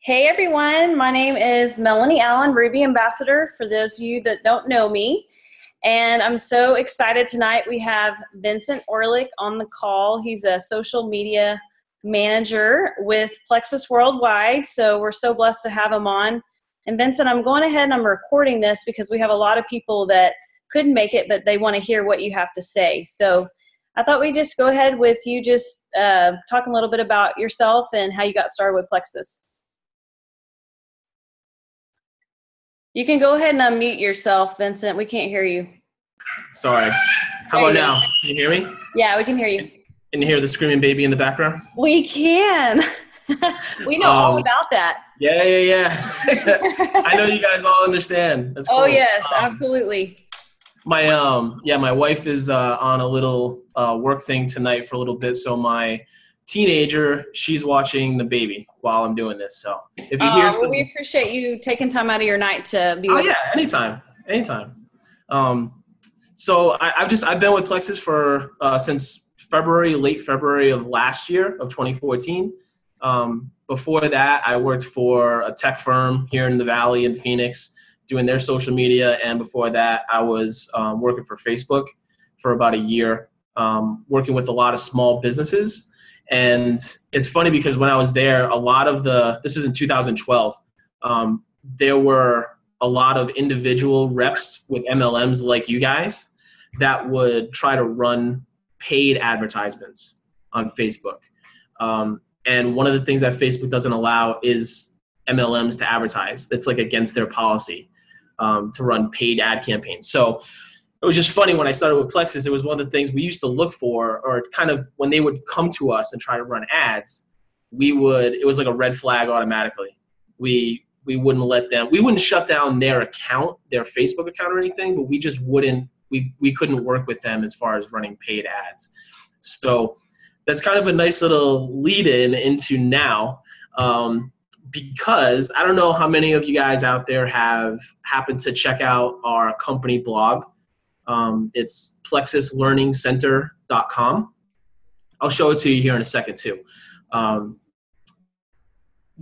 Hey everyone, my name is Melanie Allen, Ruby Ambassador, for those of you that don't know me. And I'm so excited tonight. We have Vincent Orleck on the call. He's a social media manager with Plexus Worldwide. So we're so blessed to have him on. And Vincent, I'm going ahead and I'm recording this because we have a lot of people that couldn't make it, but they want to hear what you have to say. So I thought we'd just go ahead with you just talking a little bit about yourself and how you got started with Plexus. You can go ahead and unmute yourself, Vincent. We can't hear you. Sorry. How about now? Can you hear me? Yeah, we can hear you. Can you hear the screaming baby in the background? We can. We know all about that. Yeah. I know you guys all understand. That's cool. Oh, yes, absolutely. My wife is on a little work thing tonight for a little bit, so my teenager, she's watching the baby while I'm doing this. So if you hear some, we appreciate you taking time out of your night to be with us. Anytime. So I've been with Plexus for since late February of last year of 2014. Before that, I worked for a tech firm here in the Valley in Phoenix doing their social media. And before that, I was working for Facebook for about a year, working with a lot of small businesses. And it's funny because when I was there, this is in 2012, there were a lot of individual reps with MLMs like you guys that would try to run paid advertisements on Facebook. And one of the things that Facebook doesn't allow is MLMs to advertise. That's like against their policy to run paid ad campaigns. So it was just funny when I started with Plexus, it was one of the things we used to look for, or kind of when they would come to us and try to run ads, it was like a red flag automatically. We wouldn't shut down their account, their Facebook account or anything, but we just we couldn't work with them as far as running paid ads. So that's kind of a nice little lead in into now, because I don't know how many of you guys out there have happened to check out our company blog. It's plexuslearningcenter.com. I'll show it to you here in a second too.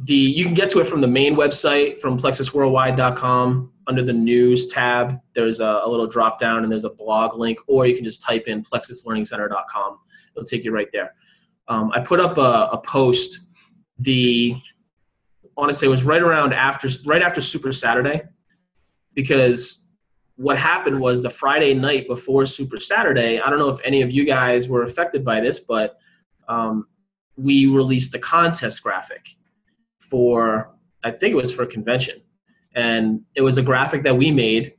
You can get to it from the main website, from plexusworldwide.com. Under the news tab, there's a little drop down and there's a blog link, or you can just type in plexuslearningcenter.com. It'll take you right there. I put up a post. I want to say it was right after Super Saturday, because what happened was the Friday night before Super Saturday, I don't know if any of you guys were affected by this, but we released the contest graphic I think it was for convention. And it was a graphic that we made.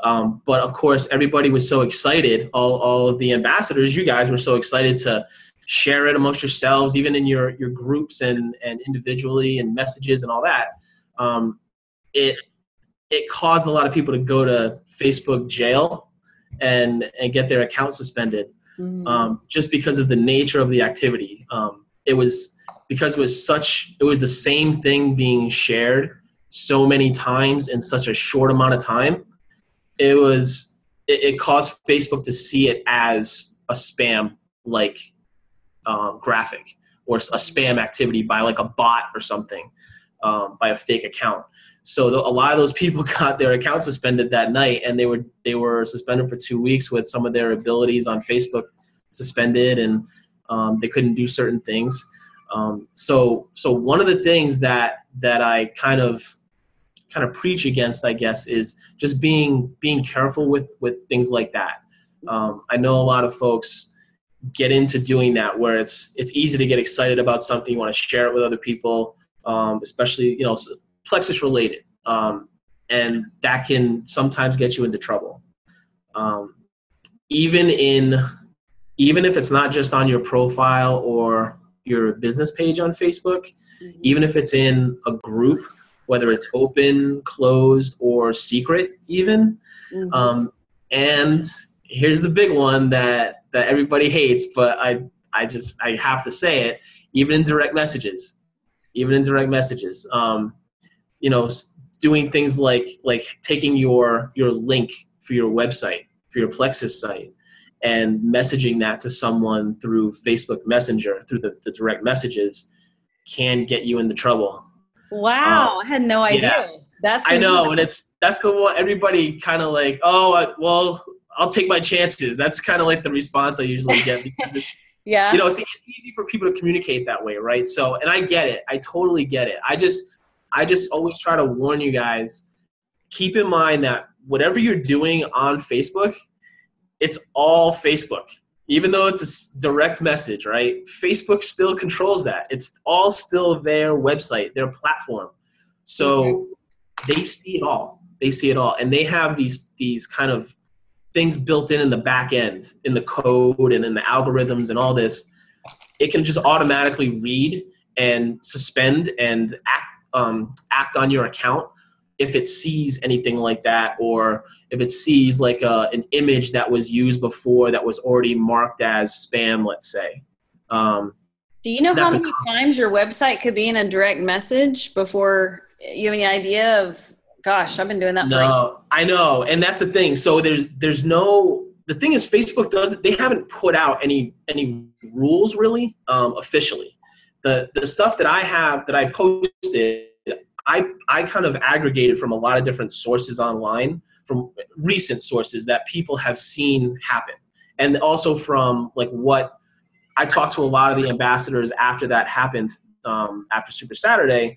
But of course, everybody was so excited. All of the ambassadors, you guys were so excited to share it amongst yourselves, even in your groups and individually and messages and all that. It caused a lot of people to go to Facebook jail and get their account suspended, just because of the nature of the activity. It was the same thing being shared so many times in such a short amount of time. It caused Facebook to see it as a spam graphic, or a spam activity by like a bot or something, by a fake account. So a lot of those people got their account suspended that night, and they were suspended for 2 weeks with some of their abilities on Facebook suspended, and they couldn't do certain things. So one of the things that I kind of preach against, I guess, is just being careful with things like that. I know a lot of folks get into doing that, where it's easy to get excited about something, you want to share it with other people, especially Plexus related, and that can sometimes get you into trouble. Even if it's not just on your profile or your business page on Facebook, even if it's in a group, whether it's open, closed, or secret even. And here's the big one that everybody hates, but I have to say it, even in direct messages, doing things like taking your link for your website, for your Plexus site, and messaging that to someone through Facebook Messenger, through the direct messages, can get you into trouble. Wow, I had no Yeah, idea. That's I know, and interesting. that's the one everybody kind of like. Oh, well, I'll take my chances. That's kind of like the response I usually get because it's Yeah. see, it's easy for people to communicate that way, right? So, and I get it. I totally get it. I just always try to warn you guys. Keep in mind that whatever you're doing on Facebook, it's all Facebook. Even though it's a direct message, right? Facebook still controls that. It's all still their website, their platform. Okay. So they see it all. They see it all. And they have these kind of things built in the back end, in the code and in the algorithms and all this. It can just automatically read and suspend and act on your account if it sees anything like that, or if it sees like an image that was used before that was already marked as spam, let's say. Do you know how That's a many times your website could be in a direct message before you have any idea of, gosh, I've been doing that for No, I know, and that's the thing. So there's no. The thing is, Facebook doesn't. They haven't put out any rules really officially. The stuff that I have that I posted, I kind of aggregated from a lot of different sources online, from recent sources that people have seen happen, and also from like what I talked to a lot of the ambassadors after that happened, after Super Saturday,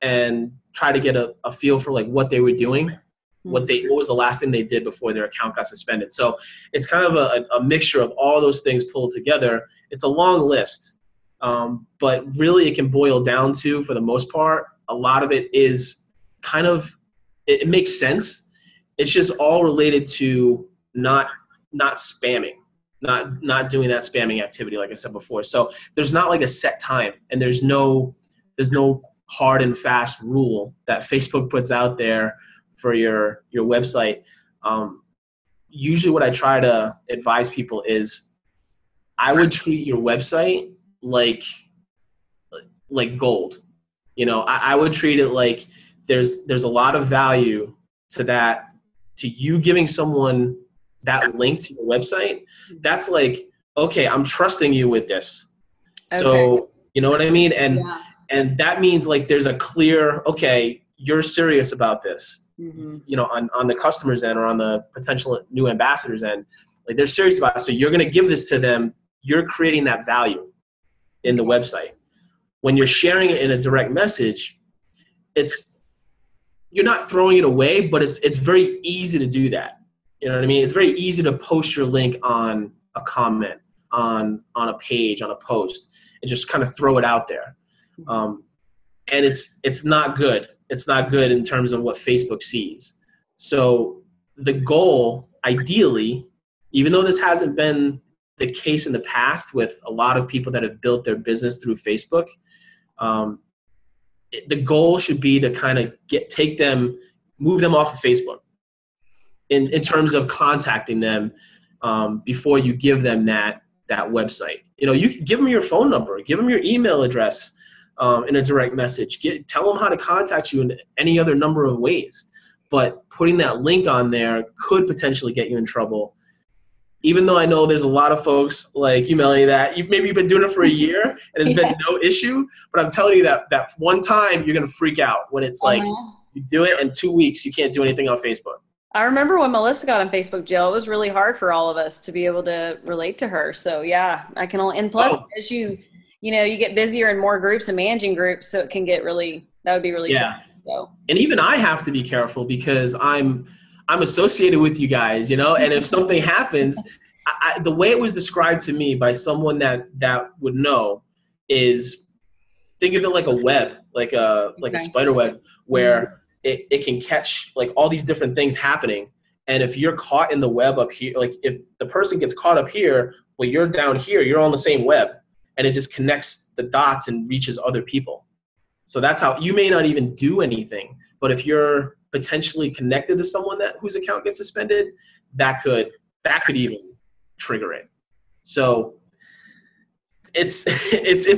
and try to get a feel for like what they were doing, what was the last thing they did before their account got suspended. So it's kind of a mixture of all those things pulled together. It's a long list, but really it can boil down to, for the most part, a lot of it is kind of, it makes sense. It's just all related to not spamming, not doing that spamming activity, like I said before. So there's not like a set time, and there's no hard and fast rule that Facebook puts out there for your website. Usually what I try to advise people is I would treat your website like gold. I would treat it like there's a lot of value to that, to you giving someone that link to your website. That's like, okay, I'm trusting you with this. Okay. So you know what I mean? Yeah. And that means like there's a clear, okay, you're serious about this. Mm-hmm. On the customer's end or on the potential new ambassador's end, like they're serious about it. So you're going to give this to them. You're creating that value in the website. When you're sharing it in a direct message, you're not throwing it away, but it's very easy to do that. You know what I mean? It's very easy to post your link on a comment, on a page, on a post, and just kind of throw it out there. And it's not good. It's not good in terms of what Facebook sees. So the goal, ideally, even though this hasn't been the case in the past with a lot of people that have built their business through Facebook, the goal should be to kind of move them off of Facebook in terms of contacting them before you give them that website. You can give them your phone number, give them your email address in a direct message. Tell them how to contact you in any other number of ways. But putting that link on there could potentially get you in trouble. Even though I know there's a lot of folks like you, Melanie, that maybe you've been doing it for a year and it's been no issue, but I'm telling you that one time you're going to freak out when it's like you do it in 2 weeks, you can't do anything on Facebook. I remember when Melissa got in Facebook jail, it was really hard for all of us to be able to relate to her. So yeah, I can only, and plus as you get busier in more groups and managing groups, so it can get that would be really tricky. So. And even I have to be careful because I'm associated with you guys, and if something happens, the way it was described to me by someone that would know is, think of it like a web, like a spider web, where it can catch like all these different things happening. And if you're caught in the web up here, like if the person gets caught up here, well, you're down here, you're on the same web, and it just connects the dots and reaches other people. So that's how you may not even do anything, but if you're potentially connected to someone whose account gets suspended, that could even trigger it. So it's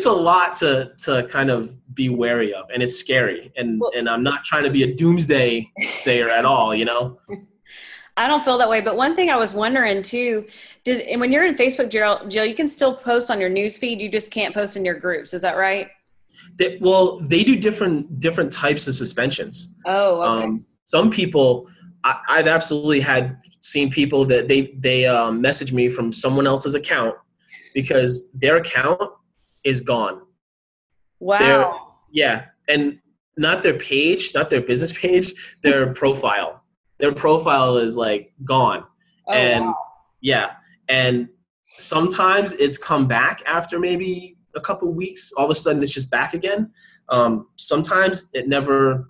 a lot to kind of be wary of, and it's scary. And I'm not trying to be a doomsday sayer at all, I don't feel that way. But one thing I was wondering too, when you're in Facebook jail, you can still post on your news feed. You just can't post in your groups. Is that right? They do different types of suspensions. Oh, okay. Some people, I've absolutely seen people that they message me from someone else's account because their account is gone. Wow. Yeah, and not their page, not their business page, their profile. Their profile is like gone. Oh, And wow. yeah, and sometimes it's come back after maybe a couple weeks. All of a sudden, it's just back again. Sometimes it never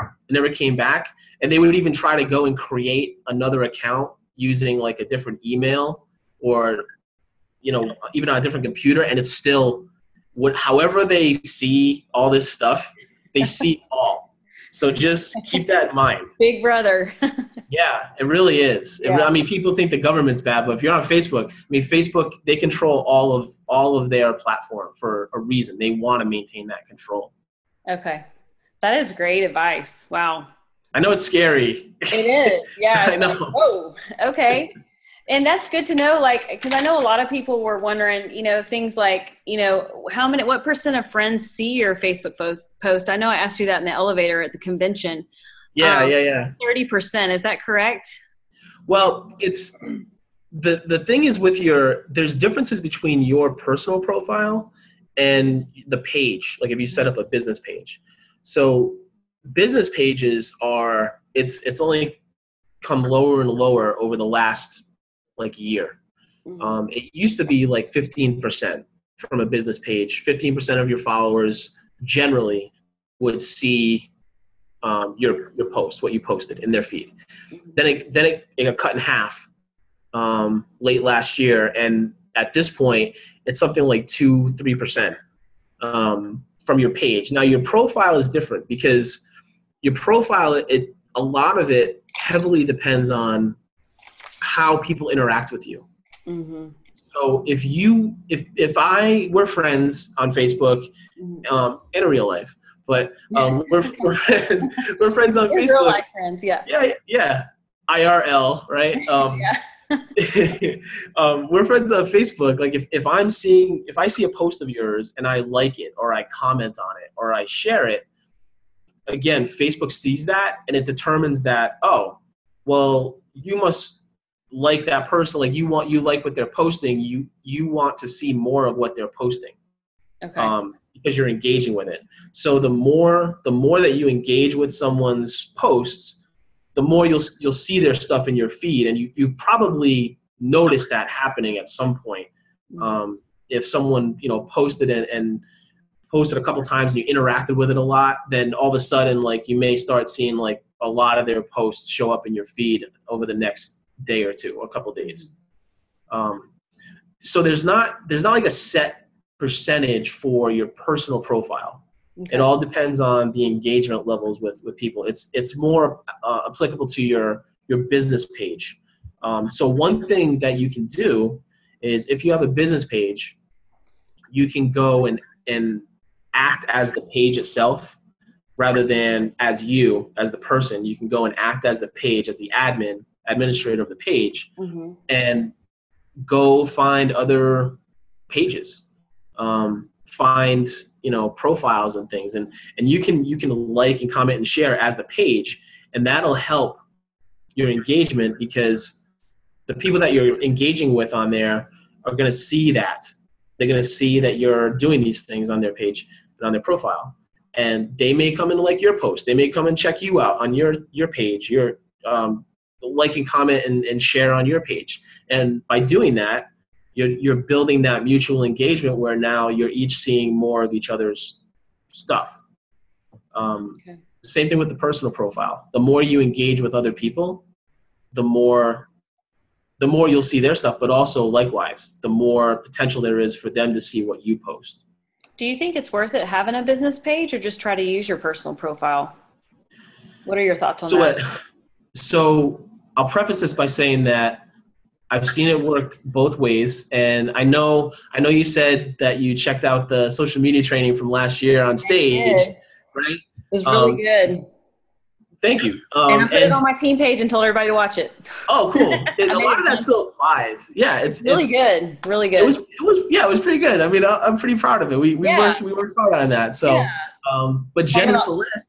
came back, and they would even try to go and create another account using like a different email or even on a different computer, and it's still however they see all this stuff, they see all. So just keep that in mind. Big brother. Yeah, it really is. Yeah. I mean, people think the government's bad, but if you're on Facebook, I mean, Facebook, they control all of their platform for a reason. They want to maintain that control. Okay. That is great advice. Wow. I know it's scary. It is. Yeah. I know. Like, oh, okay. And that's good to know, like, because I know a lot of people were wondering, things like, what percent of friends see your Facebook post? I know I asked you that in the elevator at the convention. Yeah. 30%. Is that correct? Well, it's the thing is there's differences between your personal profile and the page. Like if you set up a business page. So business pages it's only come lower and lower over the last like year. It used to be like 15% from a business page. 15% of your followers generally would see your post, what you posted in their feed. Then it got cut in half late last year, and at this point, it's something like 2-3% from your page. Now your profile is different because your profile, a lot of it heavily depends on how people interact with you. Mm-hmm. So we're friends on Facebook, in real life, but we're friends on Facebook. Real life friends, yeah. Yeah. IRL, right? We're friends on Facebook. Like if I see a post of yours and I like it or I comment on it or I share it, again, Facebook sees that and it determines that, oh, well, you must like that person. Like you like what they're posting. You want to see more of what they're posting. Okay. Because you're engaging with it. So the more that you engage with someone's posts, the more you'll see their stuff in your feed, and you probably notice that happening at some point. If someone posted it and posted a couple times and you interacted with it a lot, then all of a sudden like you may start seeing like a lot of their posts show up in your feed over the next day or two or a couple days. So there's not like a set percentage for your personal profile. Okay. It all depends on the engagement levels with people. It's more applicable to your business page. So one thing that you can do is if you have a business page, you can go and act as the page itself rather than as the person. You can go and act as the page, as the administrator of the page, mm-hmm. and go find other pages, find profiles and things, and you can like and comment and share as the page, and that'll help your engagement because the people that you're engaging with on there are going to see that. They're going to see that you're doing these things on their page and on their profile, and they may come and like your post. They may come and check you out on your page, your like and comment and share on your page. And by doing that, you're building that mutual engagement where now you're each seeing more of each other's stuff. Okay. Same thing with the personal profile. The more you engage with other people, the more you'll see their stuff, but also likewise, the more potential there is for them to see what you post. Do you think it's worth it having a business page or just try to use your personal profile? What are your thoughts on that? So I'll preface this by saying that I've seen it work both ways. And I know you said that you checked out the social media training from last year on stage, right? It was really good. Thank you. And I put it on my team page and told everybody to watch it. Oh, cool. A lot of that still applies. Yeah, it's really good. Really good. It was pretty good. I mean, I'm pretty proud of it. We worked hard on that. So, but Jen and Celeste.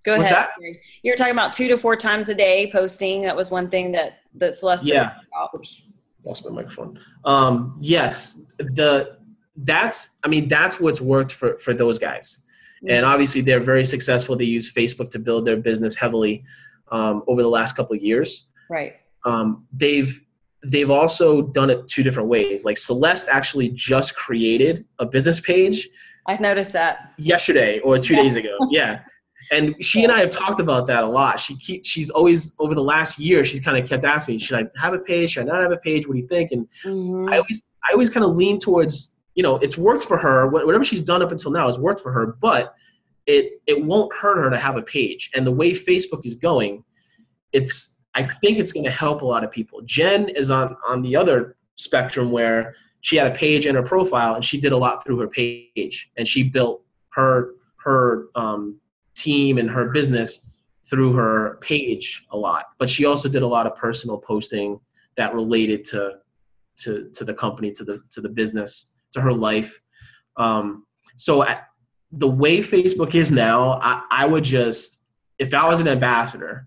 Go what's ahead. That? You were talking about 2 to 4 times a day posting. That was one thing that Celeste. Yeah. Oops, lost my microphone. Yes, that's what's worked for those guys. And obviously they're very successful. They use Facebook to build their business heavily over the last couple of years. Right. They've also done it 2 different ways. Like Celeste actually just created a business page. I've noticed that. Yesterday or 2 days ago. Yeah. And she and I have talked about that a lot. She's always, over the last year, she's kind of kept asking me, should I have a page? Should I not have a page? What do you think? And I always kind of lean towards, it's worked for her. Whatever she's done up until now has worked for her, but it won't hurt her to have a page. And the way Facebook is going, I think it's going to help a lot of people. Jen is on the other spectrum where she had a page and her profile, and she did a lot through her page, and she built her team and her business through her page a lot. But she also did a lot of personal posting that related to the company, to the business, to her life. So the way Facebook is now, I would just, if I was an ambassador,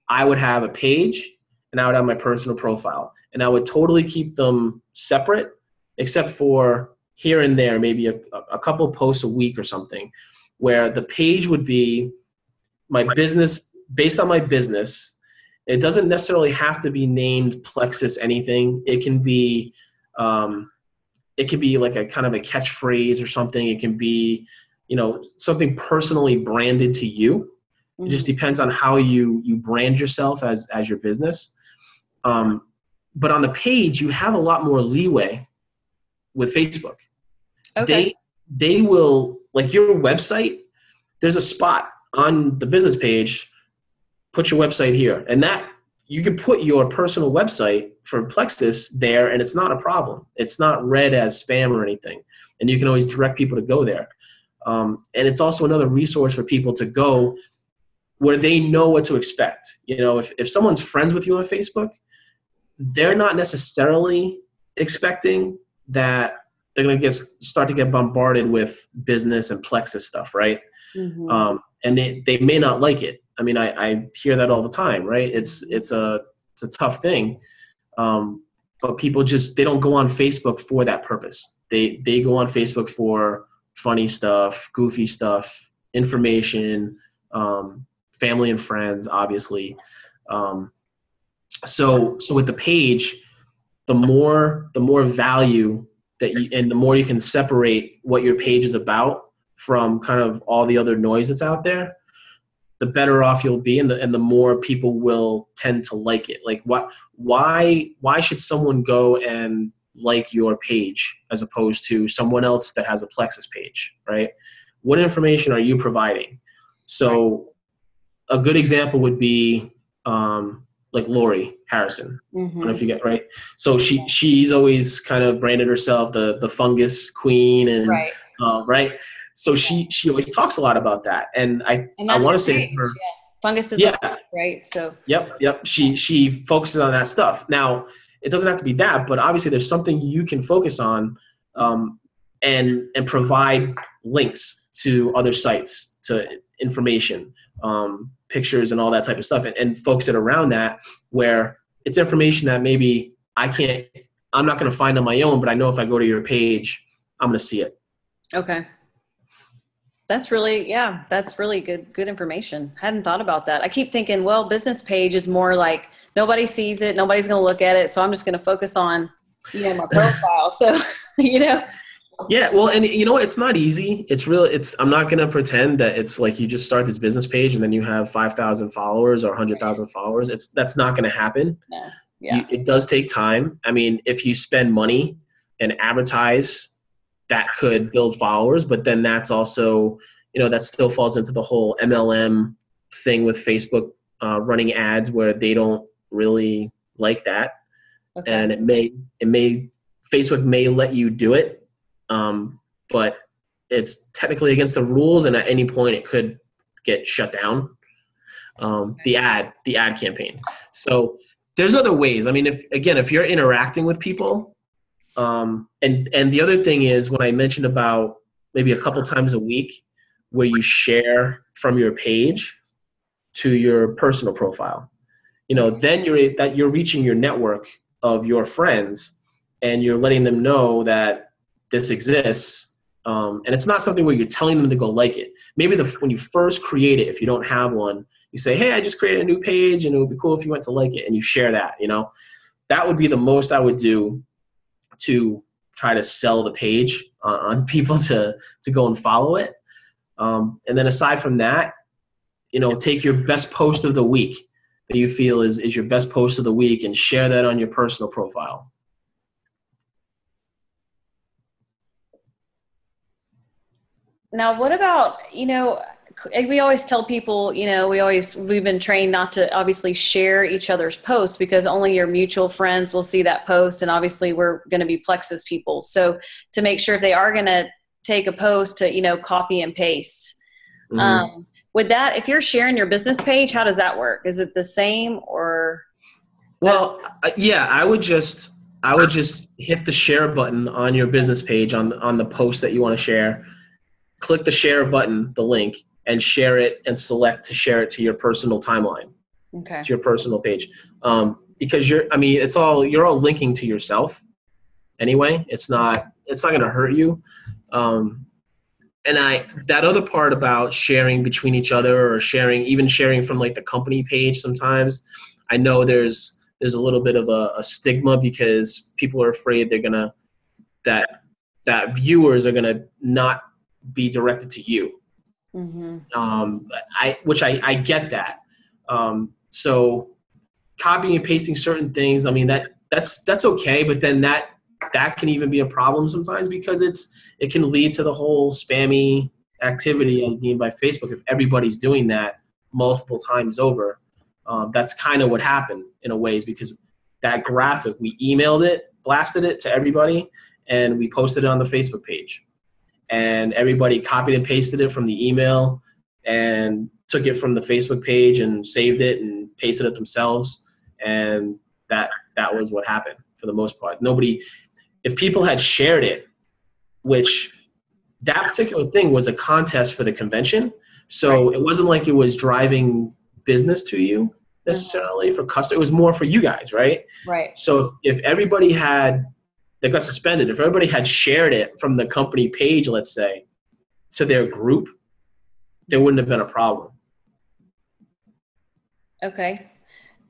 I would have a page and I would have my personal profile, and I would totally keep them separate, except for here and there, maybe a couple posts a week or something, where the page would be my business, based on my business. It doesn't necessarily have to be named Plexus anything. It can be like a kind of a catchphrase or something. It can be, something personally branded to you. It just depends on how you brand yourself as your business. But on the page, you have a lot more leeway with Facebook. Okay. They will, like your website, there's a spot on the business page, put your website here. And that you can put your personal website for Plexus there, and it's not a problem. It's not read as spam or anything. And you can always direct people to go there. And it's also another resource for people to go where they know what to expect. If someone's friends with you on Facebook, they're not necessarily expecting that they're going to start to get bombarded with business and Plexus stuff, right? Mm-hmm. And they may not like it. I mean, I hear that all the time, right? It's a tough thing. But people they don't go on Facebook for that purpose. They go on Facebook for funny stuff, goofy stuff, information, family and friends, obviously. So with the page, the more value and the more you can separate what your page is about from kind of all the other noise that's out there, the better off you'll be, and the more people will tend to like it. Like why should someone go and like your page as opposed to someone else that has a Plexus page, right? What information are you providing? So a good example would be like Lori Harrison. Mm-hmm. I don't know if you get right. So she's always kind of branded herself the fungus queen, and right. So she always talks a lot about that, and I want to say her, fungus is right. So yep. She focuses on that stuff. Now it doesn't have to be that, but obviously there's something you can focus on, and provide links to other sites, to information, pictures and all that type of stuff, and focus it around that, where it's information that maybe I'm not going to find on my own, but I know if I go to your page, I'm going to see it. Okay. That's really good information. I hadn't thought about that. I keep thinking, well, business page is more like nobody sees it. Nobody's going to look at it. So I'm just going to focus on, my profile. So, Yeah, well, and it's not easy. I'm not going to pretend that it's like you just start this business page and then you have 5,000 followers or 100,000 followers. That's not going to happen. No. Yeah. It does take time. I mean, if you spend money and advertise, that could build followers, but then that's also, that still falls into the whole MLM thing with Facebook running ads, where they don't really like that. Okay. And Facebook may let you do it. But it's technically against the rules, and at any point it could get shut down. the ad campaign. So there's other ways. I mean, if you're interacting with people, and the other thing is when I mentioned about maybe a couple times a week where you share from your page to your personal profile, then you're reaching your network of your friends and you're letting them know that this exists. And it's not something where you're telling them to go like it. Maybe when you first create it, if you don't have one, you say, hey, I just created a new page and it would be cool if you went to like it, and you share that, that would be the most I would do to try to sell the page on people to go and follow it. And then aside from that, take your best post of the week that you feel is your best post of the week and share that on your personal profile. Now, what about, we always tell people, we've been trained not to obviously share each other's posts because only your mutual friends will see that post. And obviously we're going to be Plexus people. So to make sure if they are going to take a post to, copy and paste, with that, if you're sharing your business page, how does that work? Is it the same or? Well, yeah, I would just hit the share button on your business page on the post that you want to share. Click the share button, the link, and share it and select to share it to your personal timeline. Okay. To your personal page. Because you're all linking to yourself anyway. It's not going to hurt you. And that other part about sharing between each other or sharing from like the company page sometimes, I know there's a little bit of a stigma because people are afraid that viewers are gonna not be directed to you. Mm-hmm. I get that. So copying and pasting certain things, I mean that's okay, but then that can even be a problem sometimes because it can lead to the whole spammy activity as deemed by Facebook. If everybody's doing that multiple times over, that's kind of what happened in a way, is because that graphic, we emailed it, blasted it to everybody, and we posted it on the Facebook page. And everybody copied and pasted it from the email and took it from the Facebook page and saved it and pasted it themselves. And that was what happened for the most part. If people had shared it, which that particular thing was a contest for the convention, so it wasn't like it was driving business to you necessarily for custom. It was more for you guys, right? Right. So if everybody that got suspended, if everybody had shared it from the company page, let's say, to their group, there wouldn't have been a problem. Okay.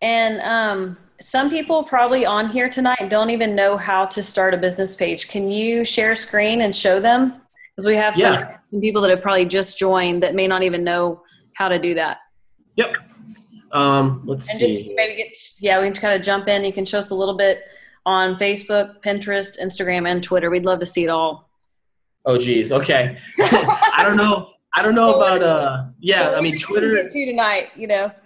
And some people probably on here tonight don't even know how to start a business page. Can you share screen and show them? Because we have some people that have probably just joined that may not even know how to do that. Yep. Let's see. We can kind of jump in. You can show us a little bit on Facebook, Pinterest, Instagram, and Twitter. We'd love to see it all. Oh, geez. Okay. I don't know about, I mean, Twitter. Get to tonight,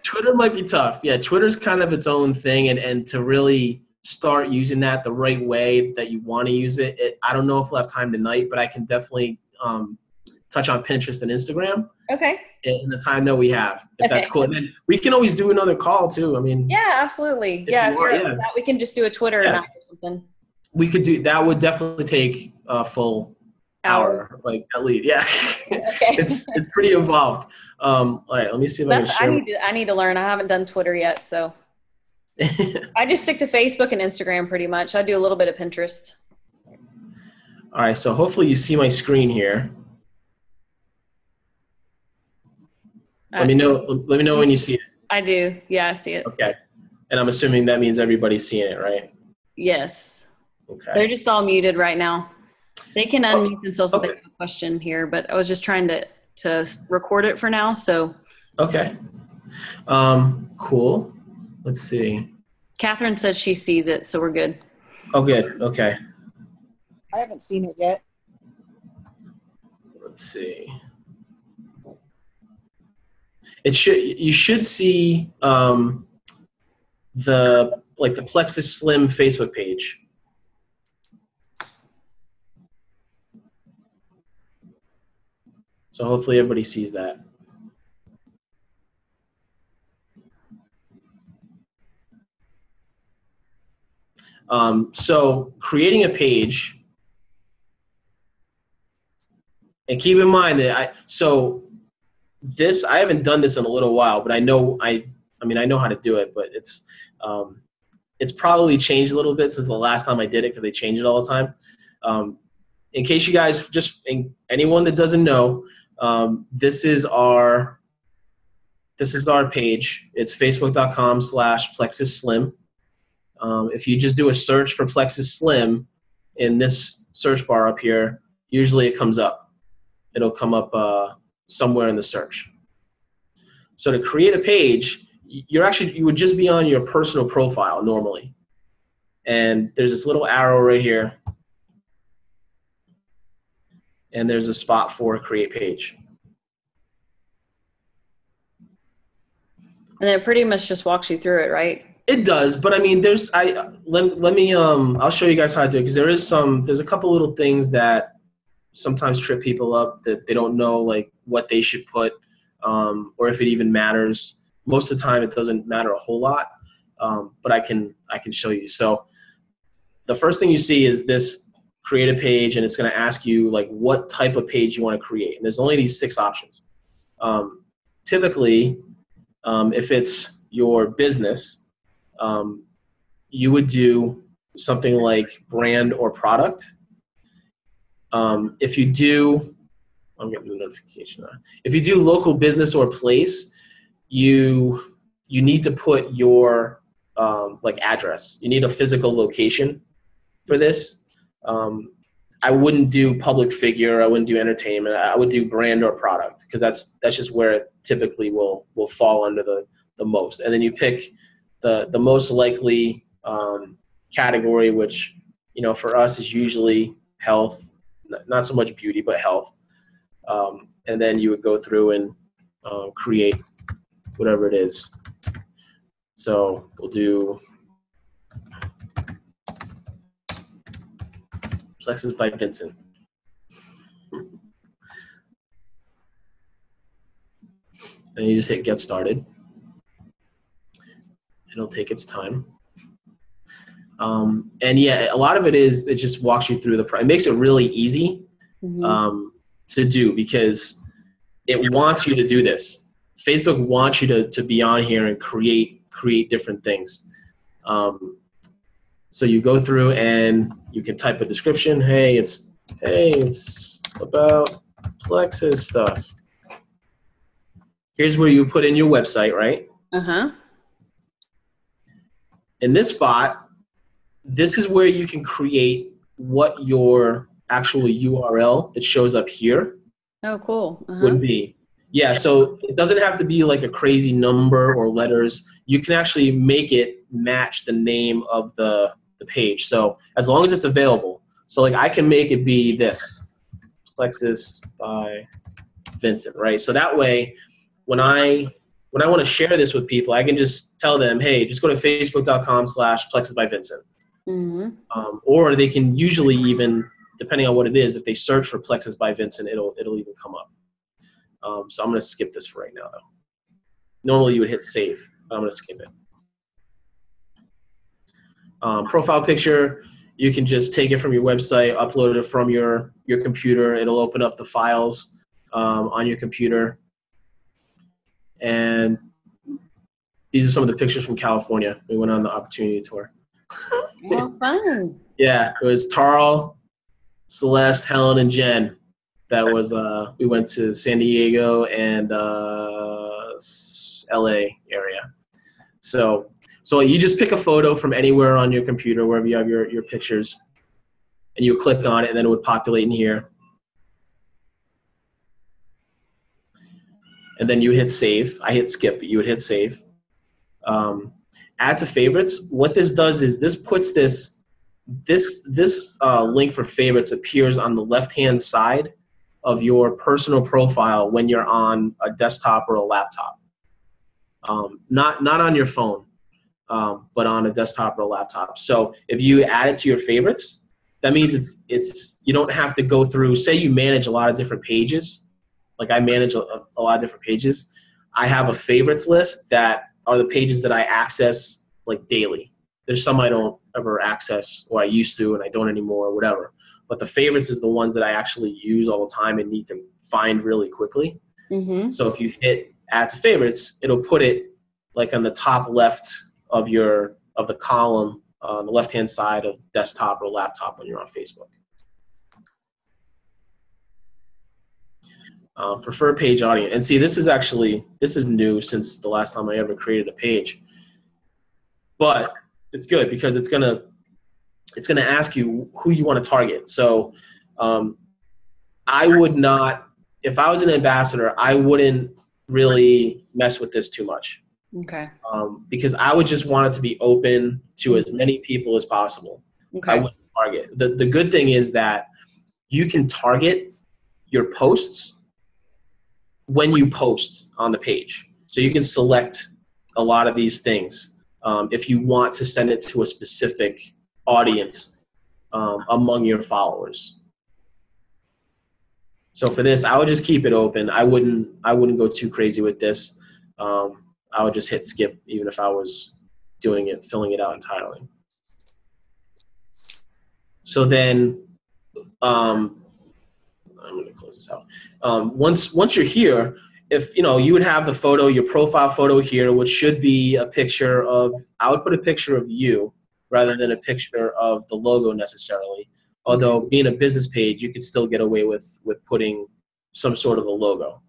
Twitter might be tough. Yeah, Twitter's kind of its own thing, and to really start using that the right way that you want to use it, I don't know if we'll have time tonight, but I can definitely touch on Pinterest and Instagram. Okay. In the time that we have, if that's cool. And then we can always do another call too. I mean. Yeah, absolutely. Yeah, we can just do a Twitter night or something. We could do that. Would definitely take a full hour, like at least. Yeah. Okay. It's pretty involved. All right, let me see if I can share. I need to learn. I haven't done Twitter yet, so I just stick to Facebook and Instagram pretty much. I do a little bit of Pinterest. All right, so hopefully you see my screen here. Let me know when you see it. I do. Yeah, I see it. Okay. And I'm assuming that means everybody's seeing it, right? Yes. Okay. They're just all muted right now. They can unmute themselves if they have a question here, but I was just trying to record it for now, so. Okay. Cool. Let's see. Catherine said she sees it, so we're good. Oh, good. Okay. I haven't seen it yet. Let's see. You should see the Plexus Slim Facebook page. So hopefully everybody sees that. So creating a page, and keep in mind that I haven't done this in a little while, but I know I know how to do it, but it's probably changed a little bit since the last time I did it because they change it all the time. In case you guys anyone that doesn't know, this is our page. It's facebook.com/PlexusSlim. If you just do a search for Plexus Slim in this search bar up here, usually it comes up. It'll come up somewhere in the search. So to create a page, you would just be on your personal profile normally. And there's this little arrow right here. And there's a spot for create page. And it pretty much just walks you through it, right? It does, but I mean, I'll show you guys how to do it, because there's a couple little things that sometimes trip people up, that they don't know like what they should put, or if it even matters. Most of the time it doesn't matter a whole lot, but I can show you. So the first thing you see is this create a page, and it's going to ask you like what type of page you want to create. And there's only these 6 options. Typically, if it's your business, you would do something like brand or product. If you do, I'm getting a notification now. If you do local business or place, you need to put your like address. You need a physical location for this. I wouldn't do public figure. I wouldn't do entertainment. I would do brand or product, because that's just where it typically will fall under the most. And then you pick the most likely category, which for us is usually health, not so much beauty, but health. And then you would go through and create whatever it is. So we'll do Plexus by Vincent. And you just hit get started. It'll take its time. And yeah, a lot of it just walks you through it makes it really easy to do, because it wants you to do this. Facebook wants you to be on here and create different things. So you go through and you can type a description. Hey, it's about Plexus stuff. Here's where you put in your website, right? In this spot, this is where you can create what your actual URL that shows up here. Oh, cool. Would be. Yeah, so it doesn't have to be like a crazy number or letters. You can actually make it match the name of the page. So as long as it's available. So like I can make it be this, Plexus by Vincent, right? So that way, when I want to share this with people, I can just tell them, hey, just go to facebook.com/Plexus by Vincent. Or they can usually even, depending on what it is, if they search for Plexus by Vincent, it'll even come up. So I'm going to skip this for right now, though. Normally you would hit save, but I'm going to skip it. Profile picture, you can just take it from your website, upload it from your computer. It'll open up the files on your computer. And these are some of the pictures from California. We went on the opportunity tour. Oh, fun. Yeah, it was Tarl, Celeste, Helen, and Jen. That was we went to San Diego and LA area. So you just pick a photo from anywhere on your computer, wherever you have your pictures, and you click on it, and then it would populate in here. And then you hit save. I hit skip, but you would hit save. Add to favorites. What this does is this puts this link for favorites appears on the left-hand side of your personal profile when you're on a desktop or a laptop. Not on your phone, but on a desktop or a laptop. So if you add it to your favorites, that means it's you don't have to go through. Say you manage a lot of different pages. Like I manage a lot of different pages. I have a favorites list that are the pages that I access like daily. There's some I don't ever access, or I used to and I don't anymore, or whatever. But the favorites is the ones that I actually use all the time and need to find really quickly. Mm-hmm. So if you hit add to favorites, it'll put it like on the top left of the column on the left-hand side of desktop or laptop when you're on Facebook. Preferred page audience. And see, this is new since the last time I ever created a page. But it's good because it's gonna ask you who you want to target. So I would not, if I was an ambassador, I wouldn't really mess with this too much. Okay. Because I would just want it to be open to as many people as possible. Okay. I wouldn't target. The good thing is that you can target your posts when you post on the page. So you can select a lot of these things if you want to send it to a specific audience among your followers. So for this, I would just keep it open. I wouldn't go too crazy with this. I would just hit skip even if I was doing it, filling it out entirely. So then, I'm going to close this out. Once you're here, if you would have the photo, your profile photo here, which should be a picture of. I would put a picture of you rather than a picture of the logo necessarily. Although being a business page, you could still get away with putting some sort of a logo.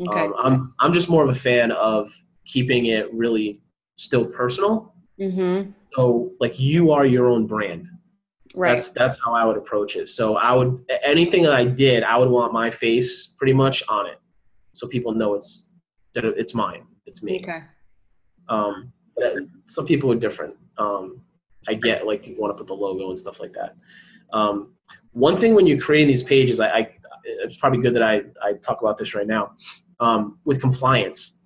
Okay. I'm just more of a fan of keeping it really still personal. Mm-hmm. So like you are your own brand. Right. That's how I would approach it. So anything that I did, I would want my face pretty much on it, so people know it's mine, it's me. Okay. Some people are different. I get like you want to put the logo and stuff like that. One thing when you're creating these pages, it's probably good that I talk about this right now with compliance.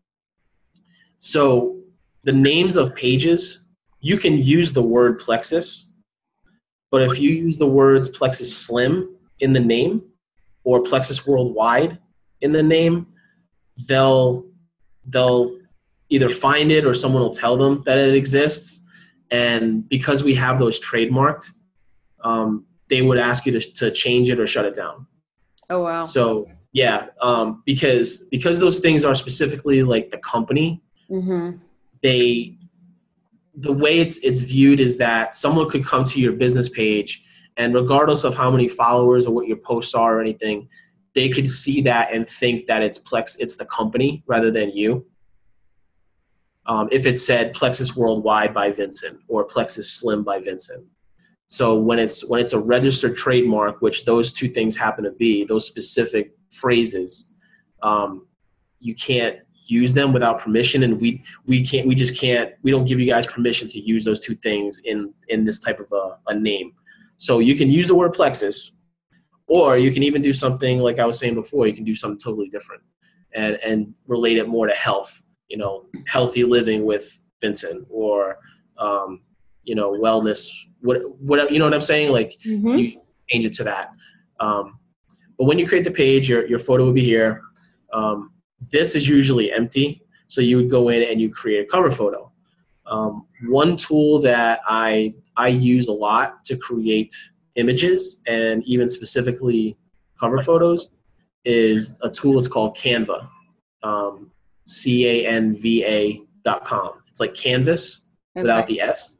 So the names of pages, you can use the word Plexus. But if you use the words Plexus Slim in the name or Plexus Worldwide in the name, they'll either find it or someone will tell them that it exists. And because we have those trademarked, they would ask you to change it or shut it down. Oh, wow. So yeah, because those things are specifically like the company, Mm-hmm. The way it's viewed is that someone could come to your business page and regardless of how many followers or what your posts are or anything, they could see that and think that it's the company rather than you. If it said Plexus Worldwide by Vincent or Plexus Slim by Vincent. So when it's a registered trademark, which those two things happen to be, those specific phrases, you can't use them without permission, and we don't give you guys permission to use those two things in this type of a name. So you can use the word Plexus, or you can even do something like I was saying before, you can do something totally different and relate it more to health, healthy living with Vincent, or wellness, whatever, you know what I'm saying? Like you change it to that. But when you create the page, your photo will be here. This is usually empty, so you would go in and you create a cover photo. One tool that I use a lot to create images and even specifically cover photos is a tool. It's called Canva, Canva.com. It's like Canvas without the S,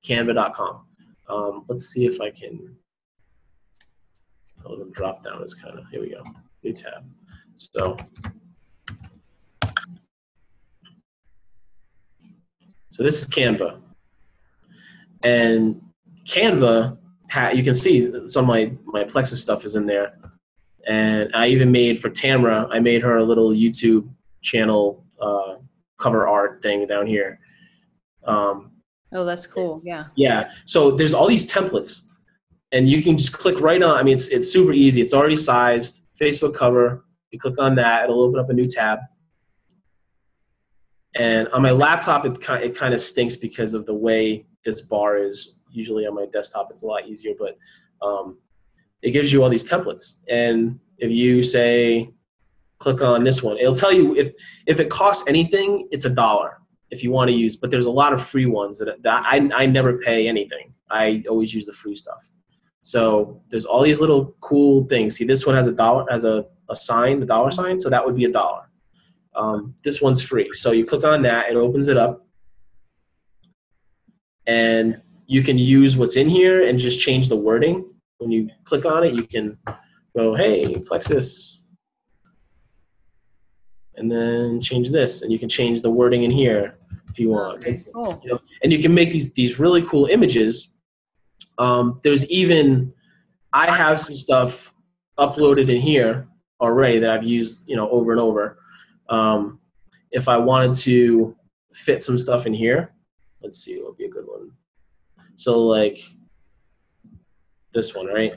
Canva.com. Let's see if I can. A little drop down is kind of, here we go, new tab. So this is Canva, and Canva, you can see some of my Plexus stuff is in there, and I even made for Tamara, I made her a little YouTube channel cover art thing down here. Oh, that's cool. Yeah. Yeah. So there's all these templates, and you can just click right on. I mean, it's super easy. It's already sized. Facebook cover. You click on that, it'll open up a new tab. And on my laptop, it kind of stinks because of the way this bar is. Usually on my desktop, it's a lot easier, but it gives you all these templates. And if you say, click on this one, it'll tell you if it costs anything, it's $1. if you want to use, but there's a lot of free ones that I never pay anything. I always use the free stuff. So there's all these little cool things. See, this one has a sign, the dollar sign. So that would be $1. This one's free. So you click on that, it opens it up, and you can use what's in here and just change the wording. When you click on it, you can go, hey, Plexus, and then change this, and you can change the wording in here if you want. Okay, cool. You know, and you can make these really cool images. There's even, I have some stuff uploaded in here already that I've used, over and over. If I wanted to fit some stuff in here, let's see, what would be a good one. So like this one, right?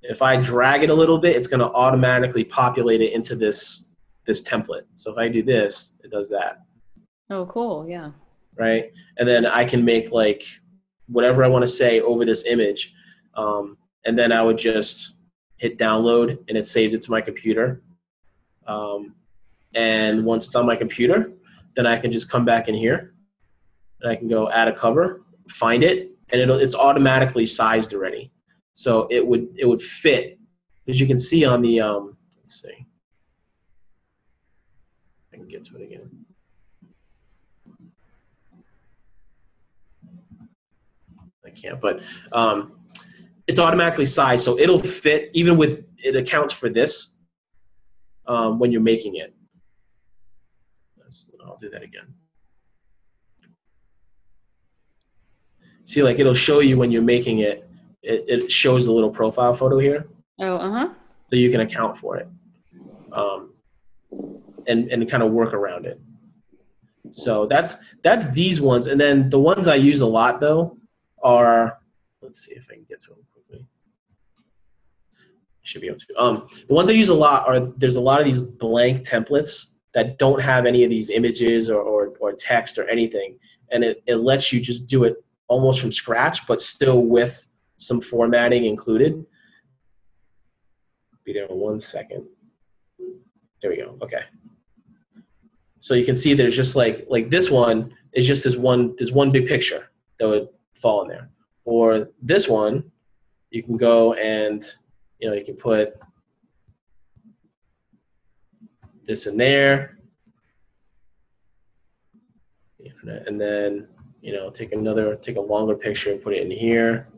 If I drag it a little bit, it's going to automatically populate it into this template. So if I do this, it does that. Oh, cool. Yeah. Right. And then I can make like whatever I want to say over this image. And then I would just hit download and it saves it to my computer. And once it's on my computer, then I can just come back in here and I can go add a cover, find it, and it's automatically sized already. So it would fit, as you can see on the, let's see. I can get to it again. I can't, but it's automatically sized, so it'll fit even with, it accounts for this when you're making it. I'll do that again. See, like it'll show you when you're making it, it shows the little profile photo here. Oh, uh-huh. So you can account for it and kind of work around it. So that's these ones. And then the ones I use a lot though are, let's see if I can get to them quickly. Should be able to. The ones I use a lot are, there's a lot of these blank templates that don't have any of these images or text or anything. And it lets you just do it almost from scratch, but still with some formatting included. Be there in 1 second. There we go. Okay. So you can see there's just like this one is just this one big picture that would fall in there. Or this one, you can go and you can put this in there, and then take a longer picture and put it in here.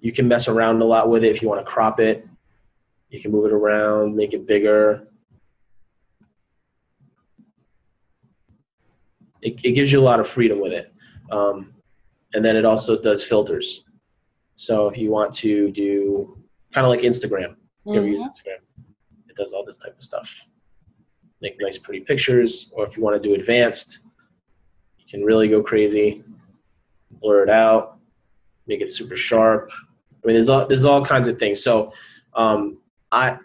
You can mess around a lot with it if you want to crop it. You can move it around, make it bigger. It gives you a lot of freedom with it. And then it also does filters. So if you want to do kind of like Instagram, you ever use Instagram, it does all this type of stuff. Make nice, pretty pictures. Or if you want to do advanced, you can really go crazy, blur it out, make it super sharp. I mean, there's all kinds of things. So I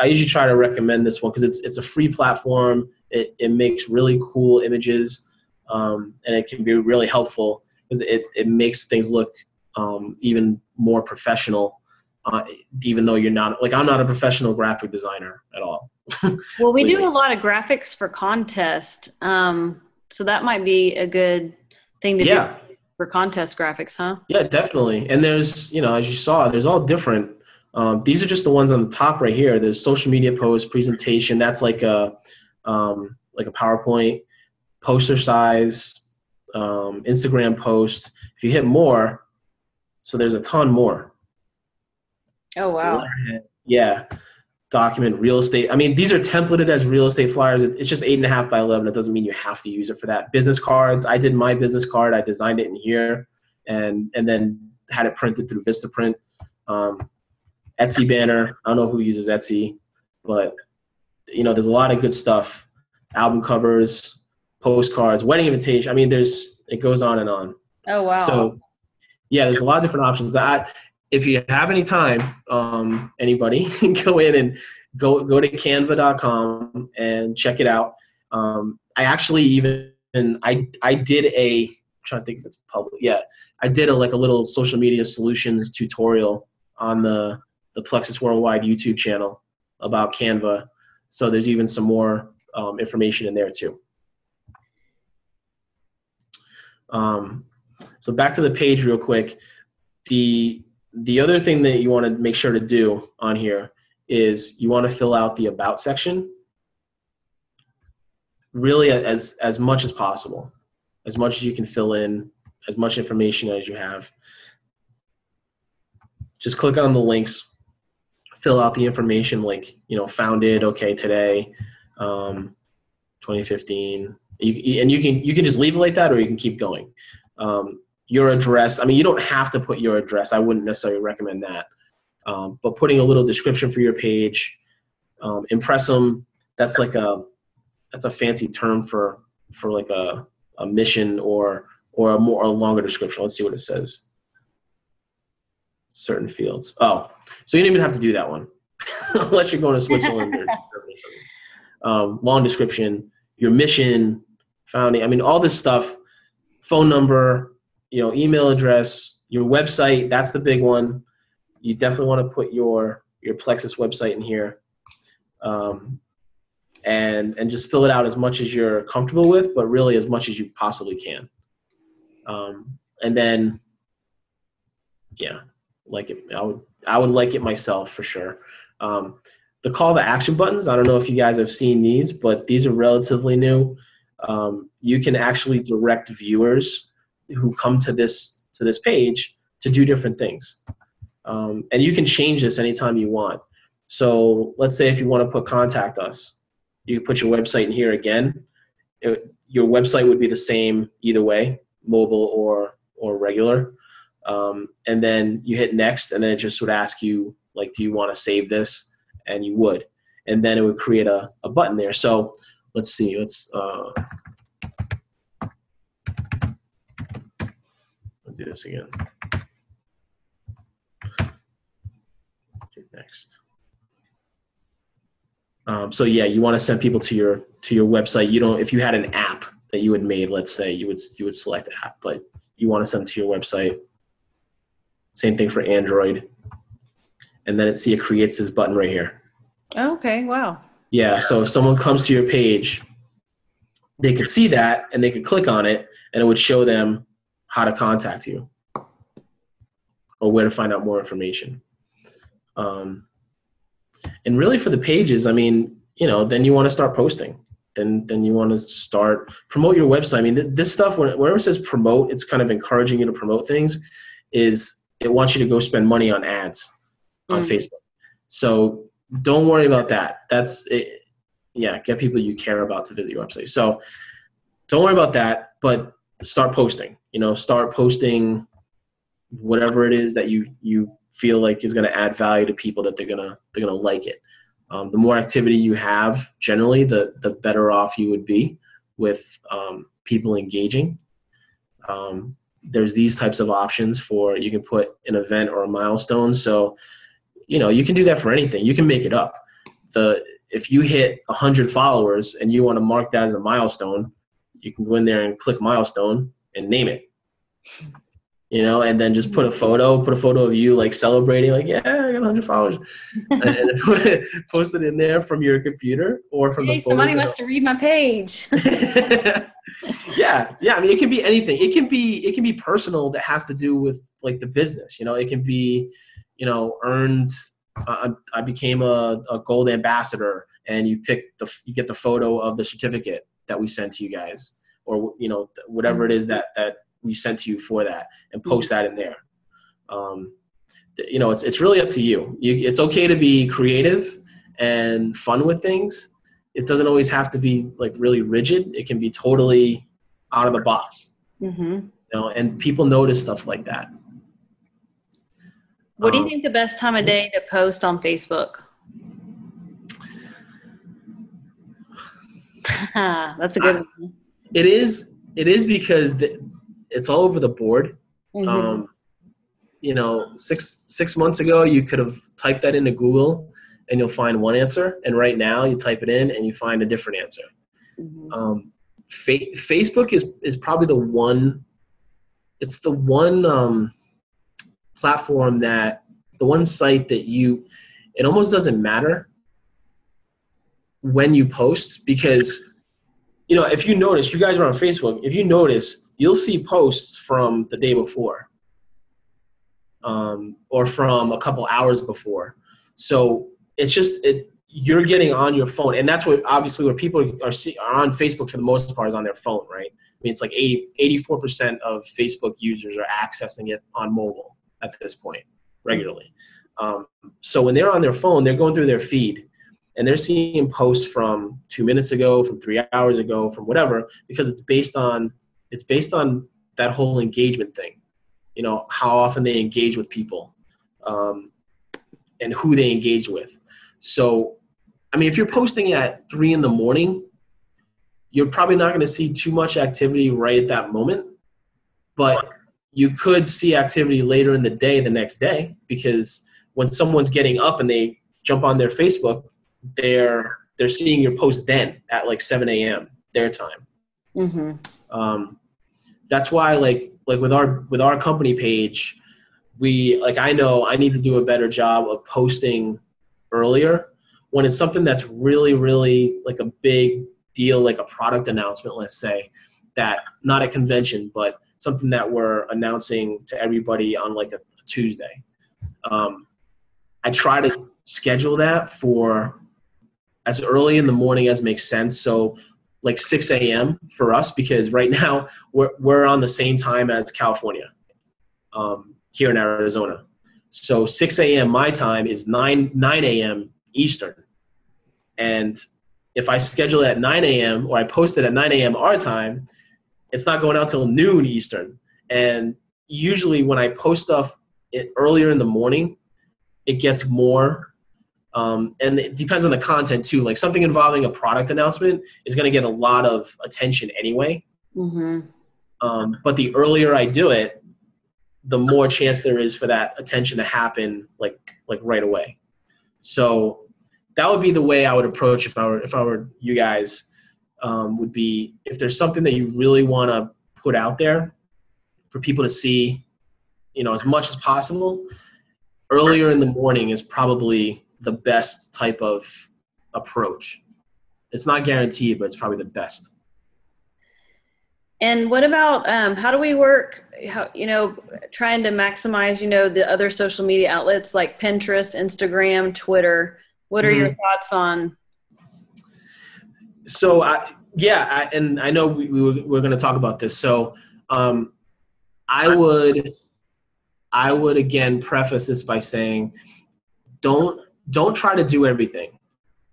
usually try to recommend this one because it's a free platform. It makes really cool images, and it can be really helpful because it makes things look even more professional, even though you're not, like, I'm not a professional graphic designer at all. Well, we do a lot of graphics for contest, so that might be a good thing to do for contest graphics, huh? Yeah, definitely. And there's, as you saw, there's all different. These are just the ones on the top right here. There's social media post, presentation. That's like a PowerPoint, poster size, Instagram post. If you hit more, so there's a ton more. Oh, wow. Yeah. Document, real estate. I mean, these are templated as real estate flyers. It's just 8.5 by 11. It doesn't mean you have to use it for that. Business cards. I did my business card. I designed it in here and then had it printed through Vistaprint. Etsy banner. I don't know who uses Etsy, but there's a lot of good stuff. Album covers, postcards, wedding invitation. I mean, it goes on and on. Oh, wow. So yeah, there's a lot of different options. If you have any time, anybody, go in and go to canva.com and check it out. I actually I did I'm trying to think if it's public. Yeah, I did a little social media solutions tutorial on the Plexus Worldwide YouTube channel about Canva. So there's even some more information in there too. So back to the page real quick. The other thing that you want to make sure to do on here is you want to fill out the about section really as much as possible, as much as you can fill in, as much information as you have. Just click on the links, fill out the information like, founded, okay, today, 2015. And you can just leave it like that, or you can keep going. Your address, you don't have to put your address. I wouldn't necessarily recommend that. But putting a little description for your page, impressum, that's a fancy term for like a mission or a longer description. Let's see what it says. Certain fields. Oh, so you don't even have to do that one unless you're going to Switzerland or something. Long description, your mission, founding. All this stuff, phone number, email address, your website. That's the big one. You definitely want to put your Plexus website in here, and just fill it out as much as you're comfortable with, but really as much as you possibly can. And then, yeah. Like it, I would like it myself for sure. The call to action buttons, I don't know if you guys have seen these, but these are relatively new. You can actually direct viewers who come to this page to do different things. And you can change this anytime you want. So let's say if you want to put contact us, you can put your website in here again. Your website would be the same either way, mobile or regular. And then you hit next, and then it just would ask you, like, do you want to save this? And you would. And then it would create a button there. So let's see. Let's do this again. Hit next. So yeah, you want to send people to your website. If you had an app that you had made, let's say, you would select app, but you want to send them to your website. Same thing for Android. And then it creates this button right here. Oh, okay, wow. Yeah, so if someone comes to your page, they could see that and they could click on it, and it would show them how to contact you or where to find out more information. And really for the pages, then you want to start posting. Then you want to promote your website. This stuff, whenever it says promote, it's kind of encouraging you to promote things. It wants you to go spend money on ads on Facebook. So don't worry about that. That's it. Yeah, get people you care about to visit your website. So don't worry about that, but start posting. Start posting whatever it is that you feel like is going to add value to people, that they're gonna like it. The more activity you have, generally, the better off you would be with people engaging. There's these types of options you can put an event or a milestone. So, you can do that for anything. You can make it up. If you hit 100 followers and you want to mark that as a milestone, you can go in there and click milestone and name it. And then just put a photo of you like celebrating, like, yeah, I got 100 followers, and post it in there from your computer or from the phone. Somebody must read my page. Yeah. It can be anything. It can be personal that has to do with like the business. It can be, earned. I became a gold ambassador, and you get the photo of the certificate that we sent to you guys, or whatever it is that we sent to you for that, and post that in there. It's really up to you. It's okay to be creative and fun with things. It doesn't always have to be like really rigid. It can be totally out of the box. Mm-hmm. And people notice stuff like that. What do you think the best time of day to post on Facebook? That's a good one. It is because it's all over the board. Mm-hmm. 6 months ago, you could have typed that into Google and you'll find one answer. And right now you type it in and you find a different answer. Mm-hmm. Facebook is probably the one platform the one site that it almost doesn't matter when you post, because, if you notice, you guys are on Facebook, if you notice, you'll see posts from the day before, or from a couple hours before. So it's just, you're getting on your phone. And that's what, obviously, where people are on Facebook for the most part is on their phone, right? I mean, it's like 84% of Facebook users are accessing it on mobile at this point regularly. So when they're on their phone, they're going through their feed and they're seeing posts from 2 minutes ago, from 3 hours ago, from whatever, because it's based on that whole engagement thing. How often they engage with people, and who they engage with. So, I mean, if you're posting at 3 a.m, you're probably not going to see too much activity right at that moment, but you could see activity later in the day, the next day, because when someone's getting up and they jump on their Facebook, they're seeing your post then at like 7 a.m. their time. Mm-hmm. That's why, like with our company page, I know I need to do a better job of posting earlier when it's something that's really, really like a big deal, like a product announcement, let's say, that not a convention, but something that we're announcing to everybody on like a Tuesday. I try to schedule that for as early in the morning as makes sense. So like 6 a.m. for us, because right now we're on the same time as California, here in Arizona. So 6 a.m. my time is 9 a.m. Eastern. And if I schedule it at 9 a.m. or I post it at 9 a.m. our time, it's not going out till noon Eastern. And usually when I post stuff earlier in the morning, it gets more. And it depends on the content too. Like something involving a product announcement is going to get a lot of attention anyway. Mm-hmm. But the earlier I do it, the more chance there is for that attention to happen like right away. So that would be the way I would approach if I were you guys, would be if there's something that you really want to put out there for people to see, as much as possible, earlier in the morning is probably the best type of approach. It's not guaranteed, but it's probably the best. And what about how do we work, trying to maximize, the other social media outlets like Pinterest, Instagram, Twitter? What are your thoughts on? So, and I know we're going to talk about this. So I would again preface this by saying, don't try to do everything.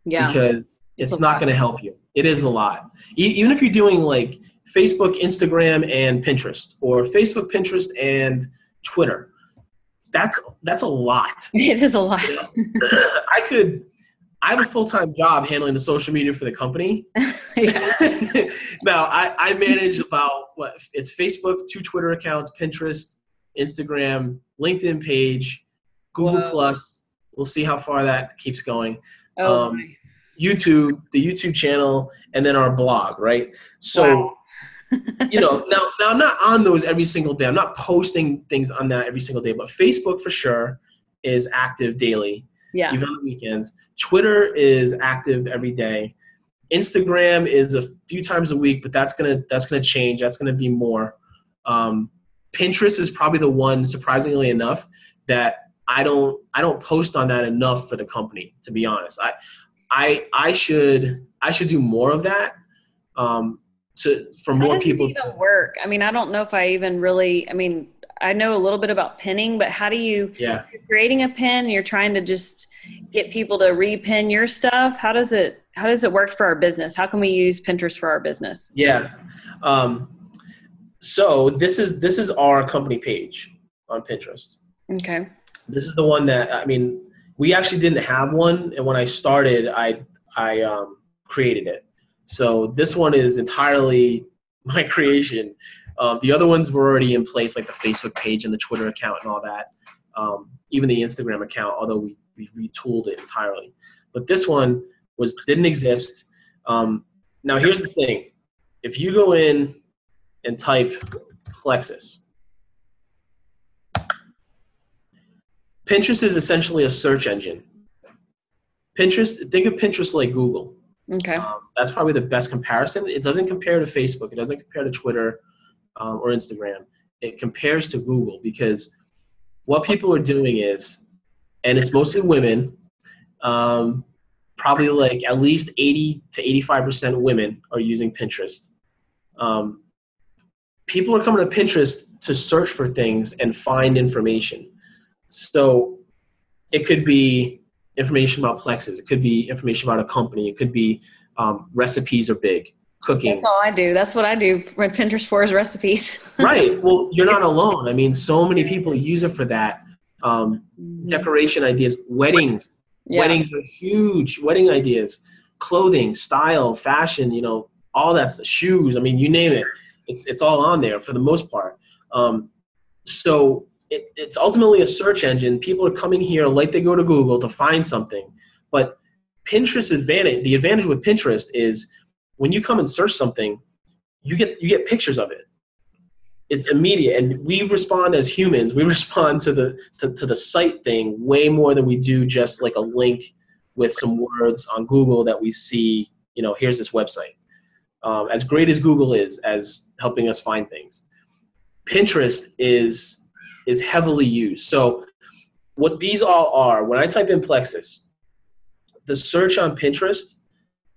Yeah. Because it's not going to help you. It is a lot. Even if you're doing like Facebook, Instagram, and Pinterest, or Facebook, Pinterest, and Twitter, that's a lot. It is a lot. I have a full-time job handling the social media for the company. Now, I manage about, it's Facebook, 2 Twitter accounts, Pinterest, Instagram, LinkedIn page, Google Plus. We'll see how far that keeps going. YouTube, the YouTube channel, and then our blog, right? So, now I'm not on those every single day. I'm not posting things on that every single day, but Facebook for sure is active daily. Yeah. Even on the weekends. Twitter is active every day. Instagram is a few times a week, but that's gonna change. That's gonna be more. Pinterest is probably the one, surprisingly enough, that I don't post on that enough for the company, to be honest. I should do more of that. For more people to work. I mean, I don't know if I even really, I know a little bit about pinning, but how do you, you're creating a pin, you're trying to just get people to repin your stuff. How does it work for our business? How can we use Pinterest for our business? Yeah. So this is our company page on Pinterest. Okay. This is the one that, we actually didn't have one. And when I started, I created it. So this one is entirely my creation. The other ones were already in place, like the Facebook page and the Twitter account and all that. Even the Instagram account, although we retooled it entirely. But this one didn't exist. Now here's the thing. If you go in and type Plexus, Pinterest is essentially a search engine. Think of Pinterest like Google. Okay. That's probably the best comparison. It doesn't compare to Facebook. It doesn't compare to Twitter or Instagram. It compares to Google, because what people are doing is, and it's mostly women, probably like at least 80 to 85% women are using Pinterest. Um, People are coming to Pinterest to search for things and find information. So it could be information about Plexus. It could be information about a company. It could be recipes are big, That's cooking. all I do. That's what I do. What Pinterest for is recipes. Right. Well, you're not alone. I mean, so many people use it for that. Decoration ideas, weddings. Yeah. Weddings are huge. Wedding ideas, clothing, style, fashion. All that's the shoes. I mean, you name it. It's all on there for the most part. So it's ultimately a search engine. People are coming here like they go to Google to find something. But the advantage with Pinterest is when you come and search something, you get pictures of it. It's immediate, and we respond as humans. We respond to the site thing way more than we do just like a link with some words on Google that we see. Here's this website. As great as Google is as helping us find things, Pinterest is heavily used. So what these all are, when I type in Plexus, the search on Pinterest,